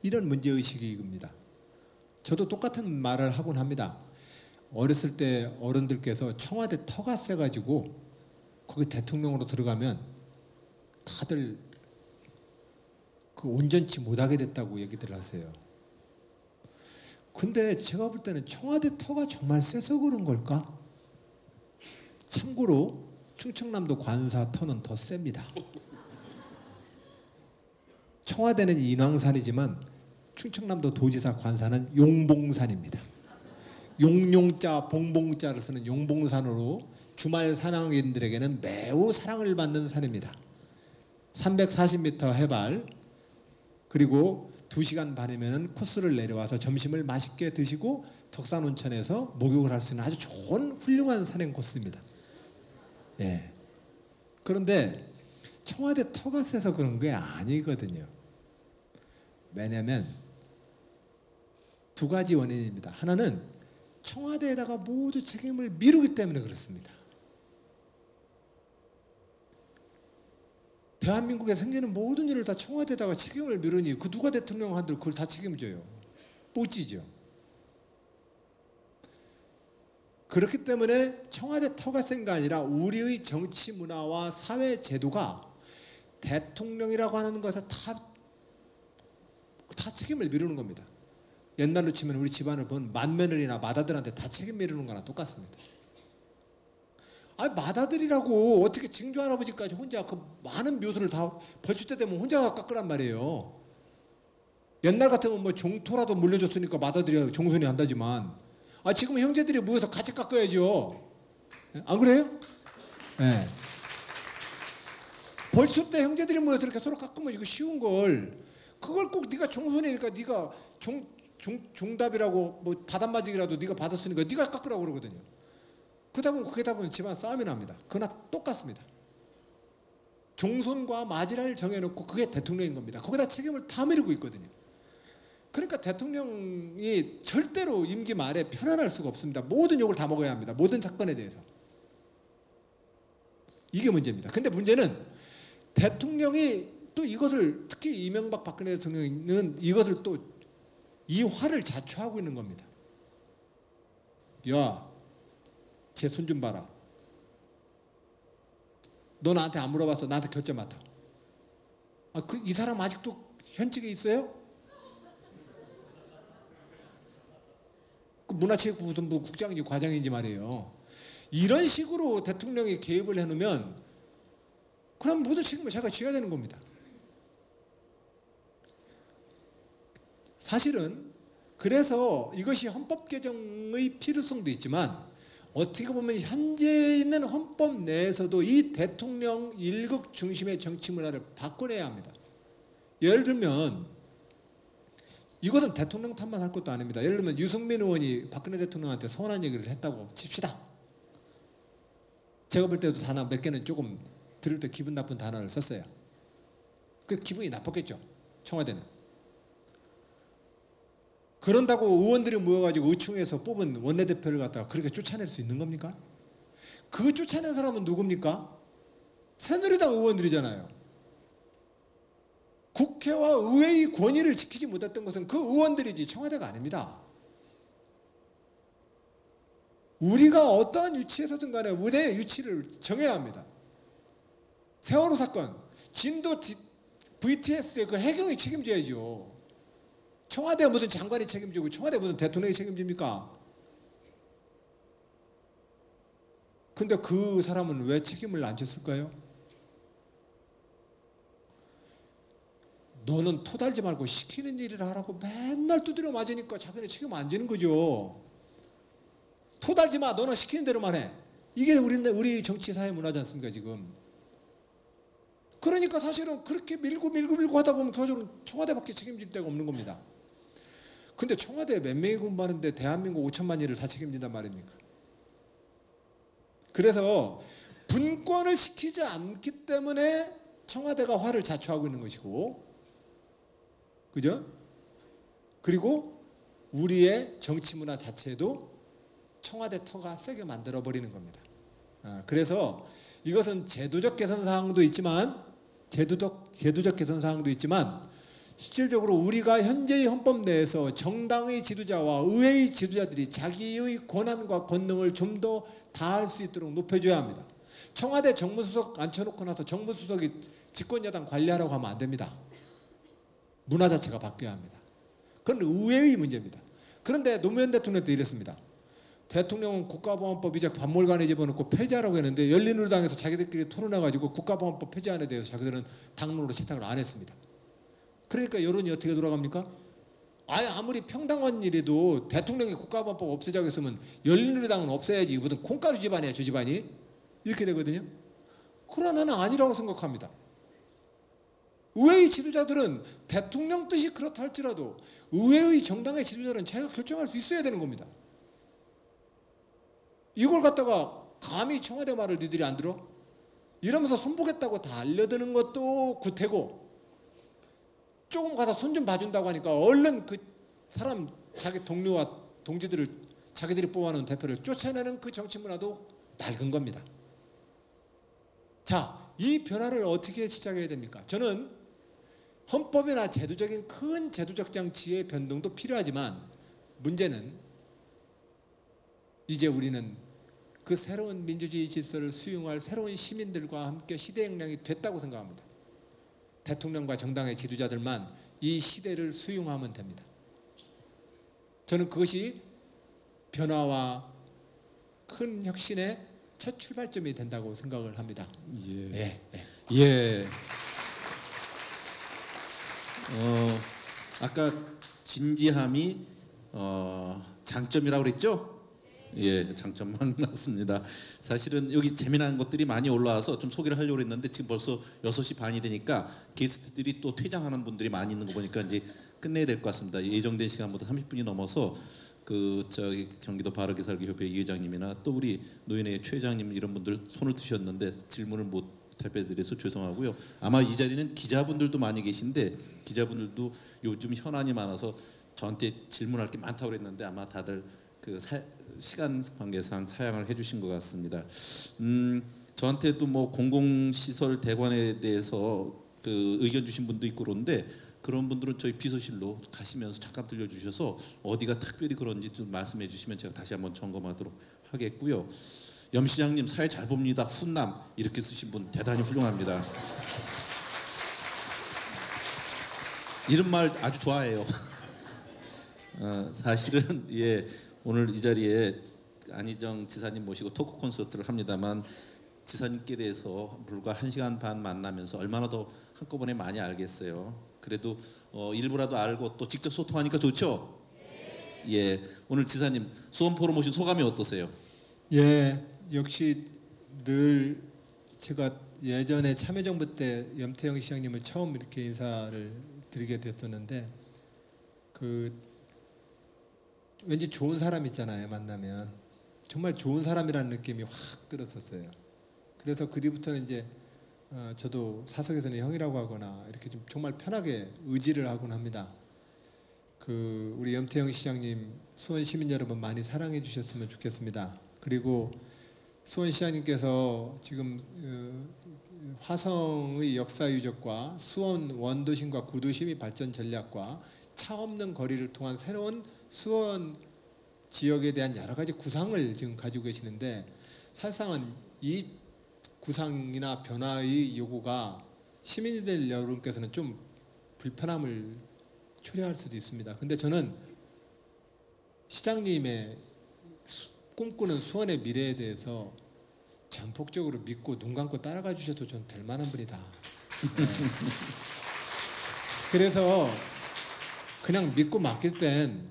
이런 문제 의식이 겁니다. 저도 똑같은 말을 하곤 합니다. 어렸을 때 어른들께서 청와대 터가 세가지고 거기 대통령으로 들어가면 다들 그 온전치 못하게 됐다고 얘기들 하세요. 근데 제가 볼 때는 청와대 터가 정말 세서 그런 걸까? 참고로 충청남도 관사 터는 더 셉니다. 청와대는 인왕산이지만 충청남도 도지사 관사는 용봉산입니다. 용용자 봉봉자를 쓰는 용봉산으로 주말 산악인들에게는 매우 사랑을 받는 산입니다. 340m 해발, 그리고 2시간 반이면 코스를 내려와서 점심을 맛있게 드시고 덕산온천에서 목욕을 할 수 있는 아주 좋은 훌륭한 산행 코스입니다. 예. 그런데 청와대 터가 세서 그런 게 아니거든요. 왜냐하면 두 가지 원인입니다. 하나는 청와대에다가 모두 책임을 미루기 때문에 그렇습니다. 대한민국에 생기는 모든 일을 다 청와대에다가 책임을 미루니 그 누가 대통령 한들 그걸 다 책임져요. 못 지죠. 그렇기 때문에 청와대 터가 센 게 아니라 우리의 정치 문화와 사회 제도가 대통령이라고 하는 것에 다 책임을 미루는 겁니다. 옛날로 치면 우리 집안을 본 맏며느리나 맏아들한테 다 책임 미루는 거나 똑같습니다. 맏아들이라고 어떻게 증조 할아버지까지 혼자 그 많은 묘수를 다 벌출 때 되면 혼자 깎으란 말이에요. 옛날 같으면 뭐 종토라도 물려줬으니까 맏아들이 종손이 한다지만 지금 형제들이 모여서 같이 깎아야죠. 안 그래요? 네. 벌초 때 형제들이 모여서 이렇게 서로 깎으면 이거 쉬운 걸 그걸 꼭 네가 종손이니까 네가 종답이라고 뭐 바닷맞이라도 네가 받았으니까 네가 깎으라고 그러거든요. 그러다 보면 집안 싸움이 납니다. 그러나 똑같습니다. 종손과 마지라를 정해놓고 그게 대통령인 겁니다. 거기다 책임을 다 미루고 있거든요. 그러니까 대통령이 절대로 임기 말에 편안할 수가 없습니다. 모든 욕을 다 먹어야 합니다. 모든 사건에 대해서. 이게 문제입니다. 근데 문제는 대통령이 또 이것을 특히 이명박 박근혜 대통령은 이것을 또 이 화를 자초하고 있는 겁니다. 야, 제 손 좀 봐라. 너 나한테 안 물어봤어. 나한테 결제 맡아. 이 사람 아직도 현직에 있어요? 문화체육부부 국장인지 과장인지 말이에요. 이런 식으로 대통령이 개입을 해놓으면 그럼 모든 책임을 자기가 져야 되는 겁니다. 사실은 그래서 이것이 헌법 개정의 필요성도 있지만 어떻게 보면 현재 있는 헌법 내에서도 이 대통령 일극 중심의 정치 문화를 바꿔내야 합니다. 예를 들면 이것은 대통령 탓만 할 것도 아닙니다. 예를 들면 유승민 의원이 박근혜 대통령한테 서운한 얘기를 했다고 칩시다. 제가 볼 때도 단어 몇 개는 조금 들을 때 기분 나쁜 단어를 썼어요. 그 기분이 나빴겠죠. 청와대는. 그런다고 의원들이 모여가지고 의총에서 뽑은 원내대표를 갖다가 그렇게 쫓아낼 수 있는 겁니까? 그 쫓아낸 사람은 누굽니까? 새누리당 의원들이잖아요. 국회와 의회의 권위를 지키지 못했던 것은 그 의원들이지 청와대가 아닙니다. 우리가 어떠한 위치에서든 간에 우리의 위치를 정해야 합니다. 세월호 사건, 진도 VTS의 그 해경이 책임져야죠. 청와대 무슨 장관이 책임지고 청와대 무슨 대통령이 책임집니까? 근데 그 사람은 왜 책임을 안 졌을까요? 너는 토달지 말고 시키는 일을 하라고 맨날 두드려 맞으니까 자기는 책임 안 지는 거죠. 토달지 마. 너는 시키는 대로만 해. 이게 우리 정치 사회 문화지 않습니까 지금. 그러니까 사실은 그렇게 밀고 하다 보면 결국은 청와대밖에 책임질 데가 없는 겁니다. 근데 청와대에 몇 명이 근무하는데 대한민국 5천만 일을 다 책임진단 말입니까? 그래서 분권을 시키지 않기 때문에 청와대가 화를 자초하고 있는 것이고, 그죠? 그리고 우리의 정치 문화 자체도 청와대 터가 세게 만들어 버리는 겁니다. 그래서 이것은 제도적 개선 사항도 있지만 제도적 개선 사항도 있지만 실질적으로 우리가 현재의 헌법 내에서 정당의 지도자와 의회의 지도자들이 자기의 권한과 권능을 좀 더 다할 수 있도록 높여줘야 합니다. 청와대 정무수석 앉혀놓고 나서 정무수석이 집권여당 관리하라고 하면 안 됩니다. 문화 자체가 바뀌어야 합니다. 그건 의회의 문제입니다. 그런데 노무현 대통령도 이랬습니다. 대통령은 국가보안법 이제 박물관에 집어넣고 폐지하라고 했는데 열린우리당에서 자기들끼리 토론해가지고 국가보안법 폐지안에 대해서 자기들은 당론으로 채택을 안 했습니다. 그러니까 여론이 어떻게 돌아갑니까? 아무리 평등한 일에도 대통령이 국가보안법 없애자고 했으면 열린우리당은 없애야지. 무슨 콩가루 집안이야 저 집안이. 이렇게 되거든요. 그러나 나는 아니라고 생각합니다. 의회의 지도자들은 대통령 뜻이 그렇다 할지라도 의회의 정당의 지도자는 자기가 결정할 수 있어야 되는 겁니다. 이걸 갖다가 감히 청와대 말을 니들이 안 들어? 이러면서 손보겠다고 다 알려드는 것도 구태고, 조금 가서 손 좀 봐준다고 하니까 얼른 그 사람 자기 동료와 동지들을 자기들이 뽑아놓은 대표를 쫓아내는 그 정치 문화도 낡은 겁니다. 자, 이 변화를 어떻게 시작해야 됩니까? 저는 헌법이나 제도적인 큰 제도적 장치의 변동도 필요하지만 문제는 이제 우리는 그 새로운 민주주의 질서를 수용할 새로운 시민들과 함께 시대 역량이 됐다고 생각합니다. 대통령과 정당의 지도자들만 이 시대를 수용하면 됩니다. 저는 그것이 변화와 큰 혁신의 첫 출발점이 된다고 생각을 합니다. 예. 아까 진지함이 장점이라고 그랬죠? 예, 장점만 맞습니다. 사실은 여기 재미난 것들이 많이 올라와서 좀 소개를 하려고 했는데 지금 벌써 6시 반이 되니까 게스트들이 또 퇴장하는 분들이 많이 있는 거 보니까 이제 끝내야 될 것 같습니다. 예정된 시간보다 30분이 넘어서 저기 경기도 바르게 살기 협회 이 회장님이나 또 우리 노인회 최 회장님 이런 분들 손을 드셨는데 질문을 못 답변드려서 죄송하고요. 아마 이 자리는 기자분들도 많이 계신데 기자분들도 요즘 현안이 많아서 저한테 질문할 게 많다고 그랬는데 아마 다들 그 시간 관계상 사양을 해주신 것 같습니다. 저한테도 뭐 공공시설 대관에 대해서 그 의견 주신 분도 있고 그런데 그런 분들은 저희 비서실로 가시면서 잠깐 들려주셔서 어디가 특별히 그런지 좀 말씀해 주시면 제가 다시 한번 점검하도록 하겠고요. 염 시장님 사회 잘 봅니다. 훈남 이렇게 쓰신 분 대단히 훌륭합니다. 이런 말 아주 좋아해요. 사실은 예 오늘 이 자리에 안희정 지사님 모시고 토크 콘서트를 합니다만 지사님께 대해서 불과 1시간 반 만나면서 얼마나 더 한꺼번에 많이 알겠어요. 그래도 일부라도 알고 또 직접 소통하니까 좋죠? 예, 오늘 지사님 수원 포럼 오신 소감이 어떠세요? 예, 역시 늘 제가 예전에 참여정부 때 염태영 시장님을 처음 이렇게 인사를 드리게 됐었는데 그 왠지 좋은 사람 있잖아요. 만나면 정말 좋은 사람이라는 느낌이 확 들었었어요. 그래서 그 뒤부터는 이제 저도 사석에서는 형이라고 하거나 이렇게 좀 정말 편하게 의지를 하곤 합니다. 그 우리 염태영 시장님 수원 시민 여러분 많이 사랑해 주셨으면 좋겠습니다. 그리고 수원 시장님께서 지금 화성의 역사 유적과 수원 원도심과 구도심의 발전 전략과 차 없는 거리를 통한 새로운 수원 지역에 대한 여러 가지 구상을 지금 가지고 계시는데 사실상은 이 구상이나 변화의 요구가 시민들 여러분께서는 좀 불편함을 초래할 수도 있습니다. 근데 저는 시장님의 꿈꾸는 수원의 미래에 대해서 전폭적으로 믿고 눈 감고 따라가 주셔도 좀 될 만한 분이다. 네. 그래서 그냥 믿고 맡길 땐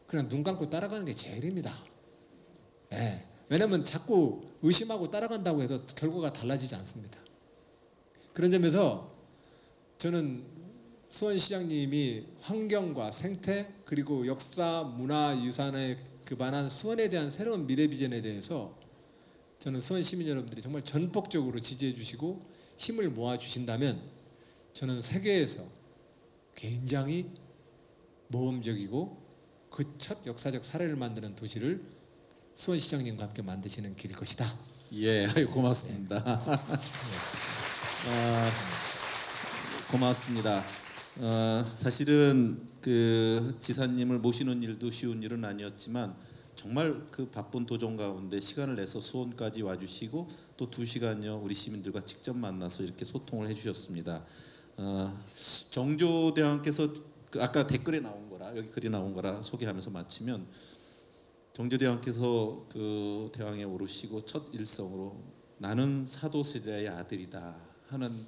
그냥 눈 감고 따라가는 게 제일입니다. 네. 왜냐하면 자꾸 의심하고 따라간다고 해서 결과가 달라지지 않습니다. 그런 점에서 저는 수원시장님이 환경과 생태 그리고 역사 문화유산에 기반한 수원에 대한 새로운 미래 비전에 대해서 저는 수원 시민 여러분들이 정말 전폭적으로 지지해 주시고 힘을 모아 주신다면 저는 세계에서 굉장히 모험적이고 그 첫 역사적 사례를 만드는 도시를 수원시장님과 함께 만드시는 길일 것이다. 예, 고맙습니다. 고맙습니다. 사실은 그 지사님을 모시는 일도 쉬운 일은 아니었지만 정말 그 바쁜 도정 가운데 시간을 내서 수원까지 와주시고 또 2시간여 우리 시민들과 직접 만나서 이렇게 소통을 해주셨습니다. 정조대왕께서 아까 댓글에 나온 거라 여기 글이 나온 거라 소개하면서 마치면 정조대왕께서 그 대왕에 오르시고 첫 일성으로 나는 사도세자의 아들이다 하는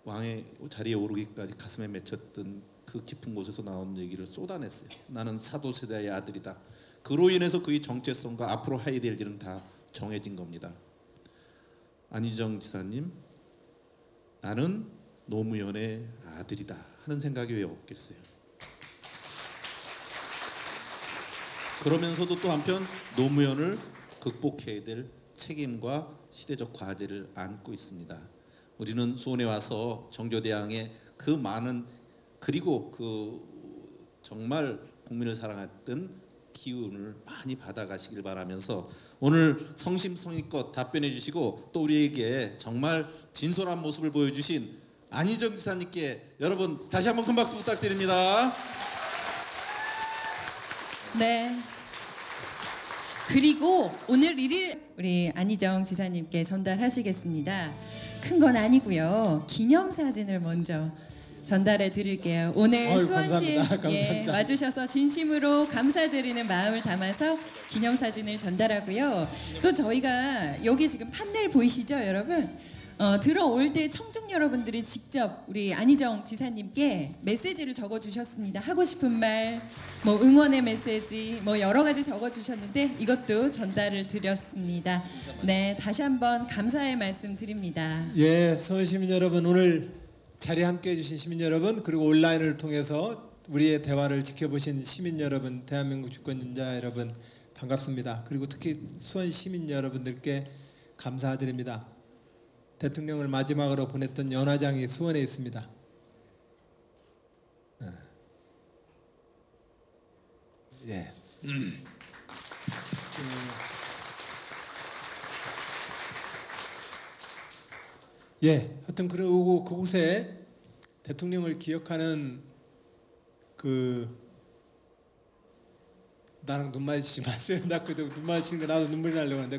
왕의 자리에 오르기까지 가슴에 맺혔던 그 깊은 곳에서 나온 얘기를 쏟아냈어요. 나는 사도세자의 아들이다. 그로 인해서 그의 정체성과 앞으로 해야 될 일은 다 정해진 겁니다. 안희정 지사님, 나는 노무현의 아들이다 하는 생각이 왜 없겠어요? 그러면서도 또 한편 노무현을 극복해야 될 책임과 시대적 과제를 안고 있습니다. 우리는 수원에 와서 정조대왕의 그 많은 그리고 그 정말 국민을 사랑했던 기운을 많이 받아가시길 바라면서 오늘 성심성의껏 답변해 주시고 또 우리에게 정말 진솔한 모습을 보여주신 안희정 지사님께 여러분 다시 한번 큰 박수 부탁드립니다. 네, 그리고 오늘 1일 우리 안희정 지사님께 전달하시겠습니다. 큰 건 아니고요. 기념사진을 먼저 전달해 드릴게요. 오늘 아유, 수원시에 감사합니다. 와주셔서 진심으로 감사드리는 마음을 담아서 기념사진을 전달하고요. 또 저희가 여기 지금 판넬 보이시죠, 여러분? 들어올 때 청중 여러분들이 직접 우리 안희정 지사님께 메시지를 적어주셨습니다. 하고 싶은 말, 뭐 응원의 메시지, 뭐 여러 가지 적어주셨는데 이것도 전달을 드렸습니다. 네, 다시 한번 감사의 말씀 드립니다. 예, 수원 시민 여러분, 오늘 자리에 함께해 주신 시민 여러분, 그리고 온라인을 통해서 우리의 대화를 지켜보신 시민 여러분, 대한민국 주권자 여러분 반갑습니다. 그리고 특히 수원 시민 여러분들께 감사드립니다. 대통령을 마지막으로 보냈던 연화장이 수원에 있습니다. 예. 예, 하여튼 그리고 그곳에 대통령을 기억하는 나랑 눈 마주치지 마세요. 나 그때 눈 마주치는 거 나도 눈물이 나려고 하는데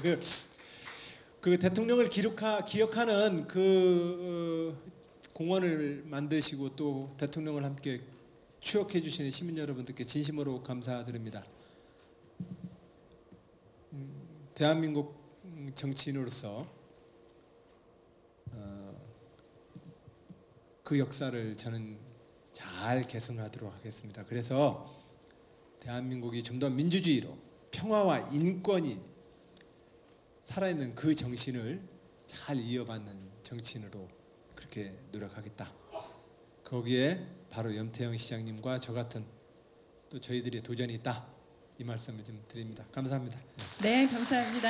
그 대통령을 기억하는 공원을 만드시고 또 대통령을 함께 추억해 주시는 시민 여러분들께 진심으로 감사드립니다. 대한민국 정치인으로서 그 역사를 저는 잘 계승하도록 하겠습니다. 그래서 대한민국이 좀 더 민주주의로 평화와 인권이 살아있는 그 정신을 잘 이어받는 정치인으로 그렇게 노력하겠다. 거기에 바로 염태영 시장님과 저 같은 또 저희들의 도전이 있다. 이 말씀을 좀 드립니다. 감사합니다. 네, 감사합니다.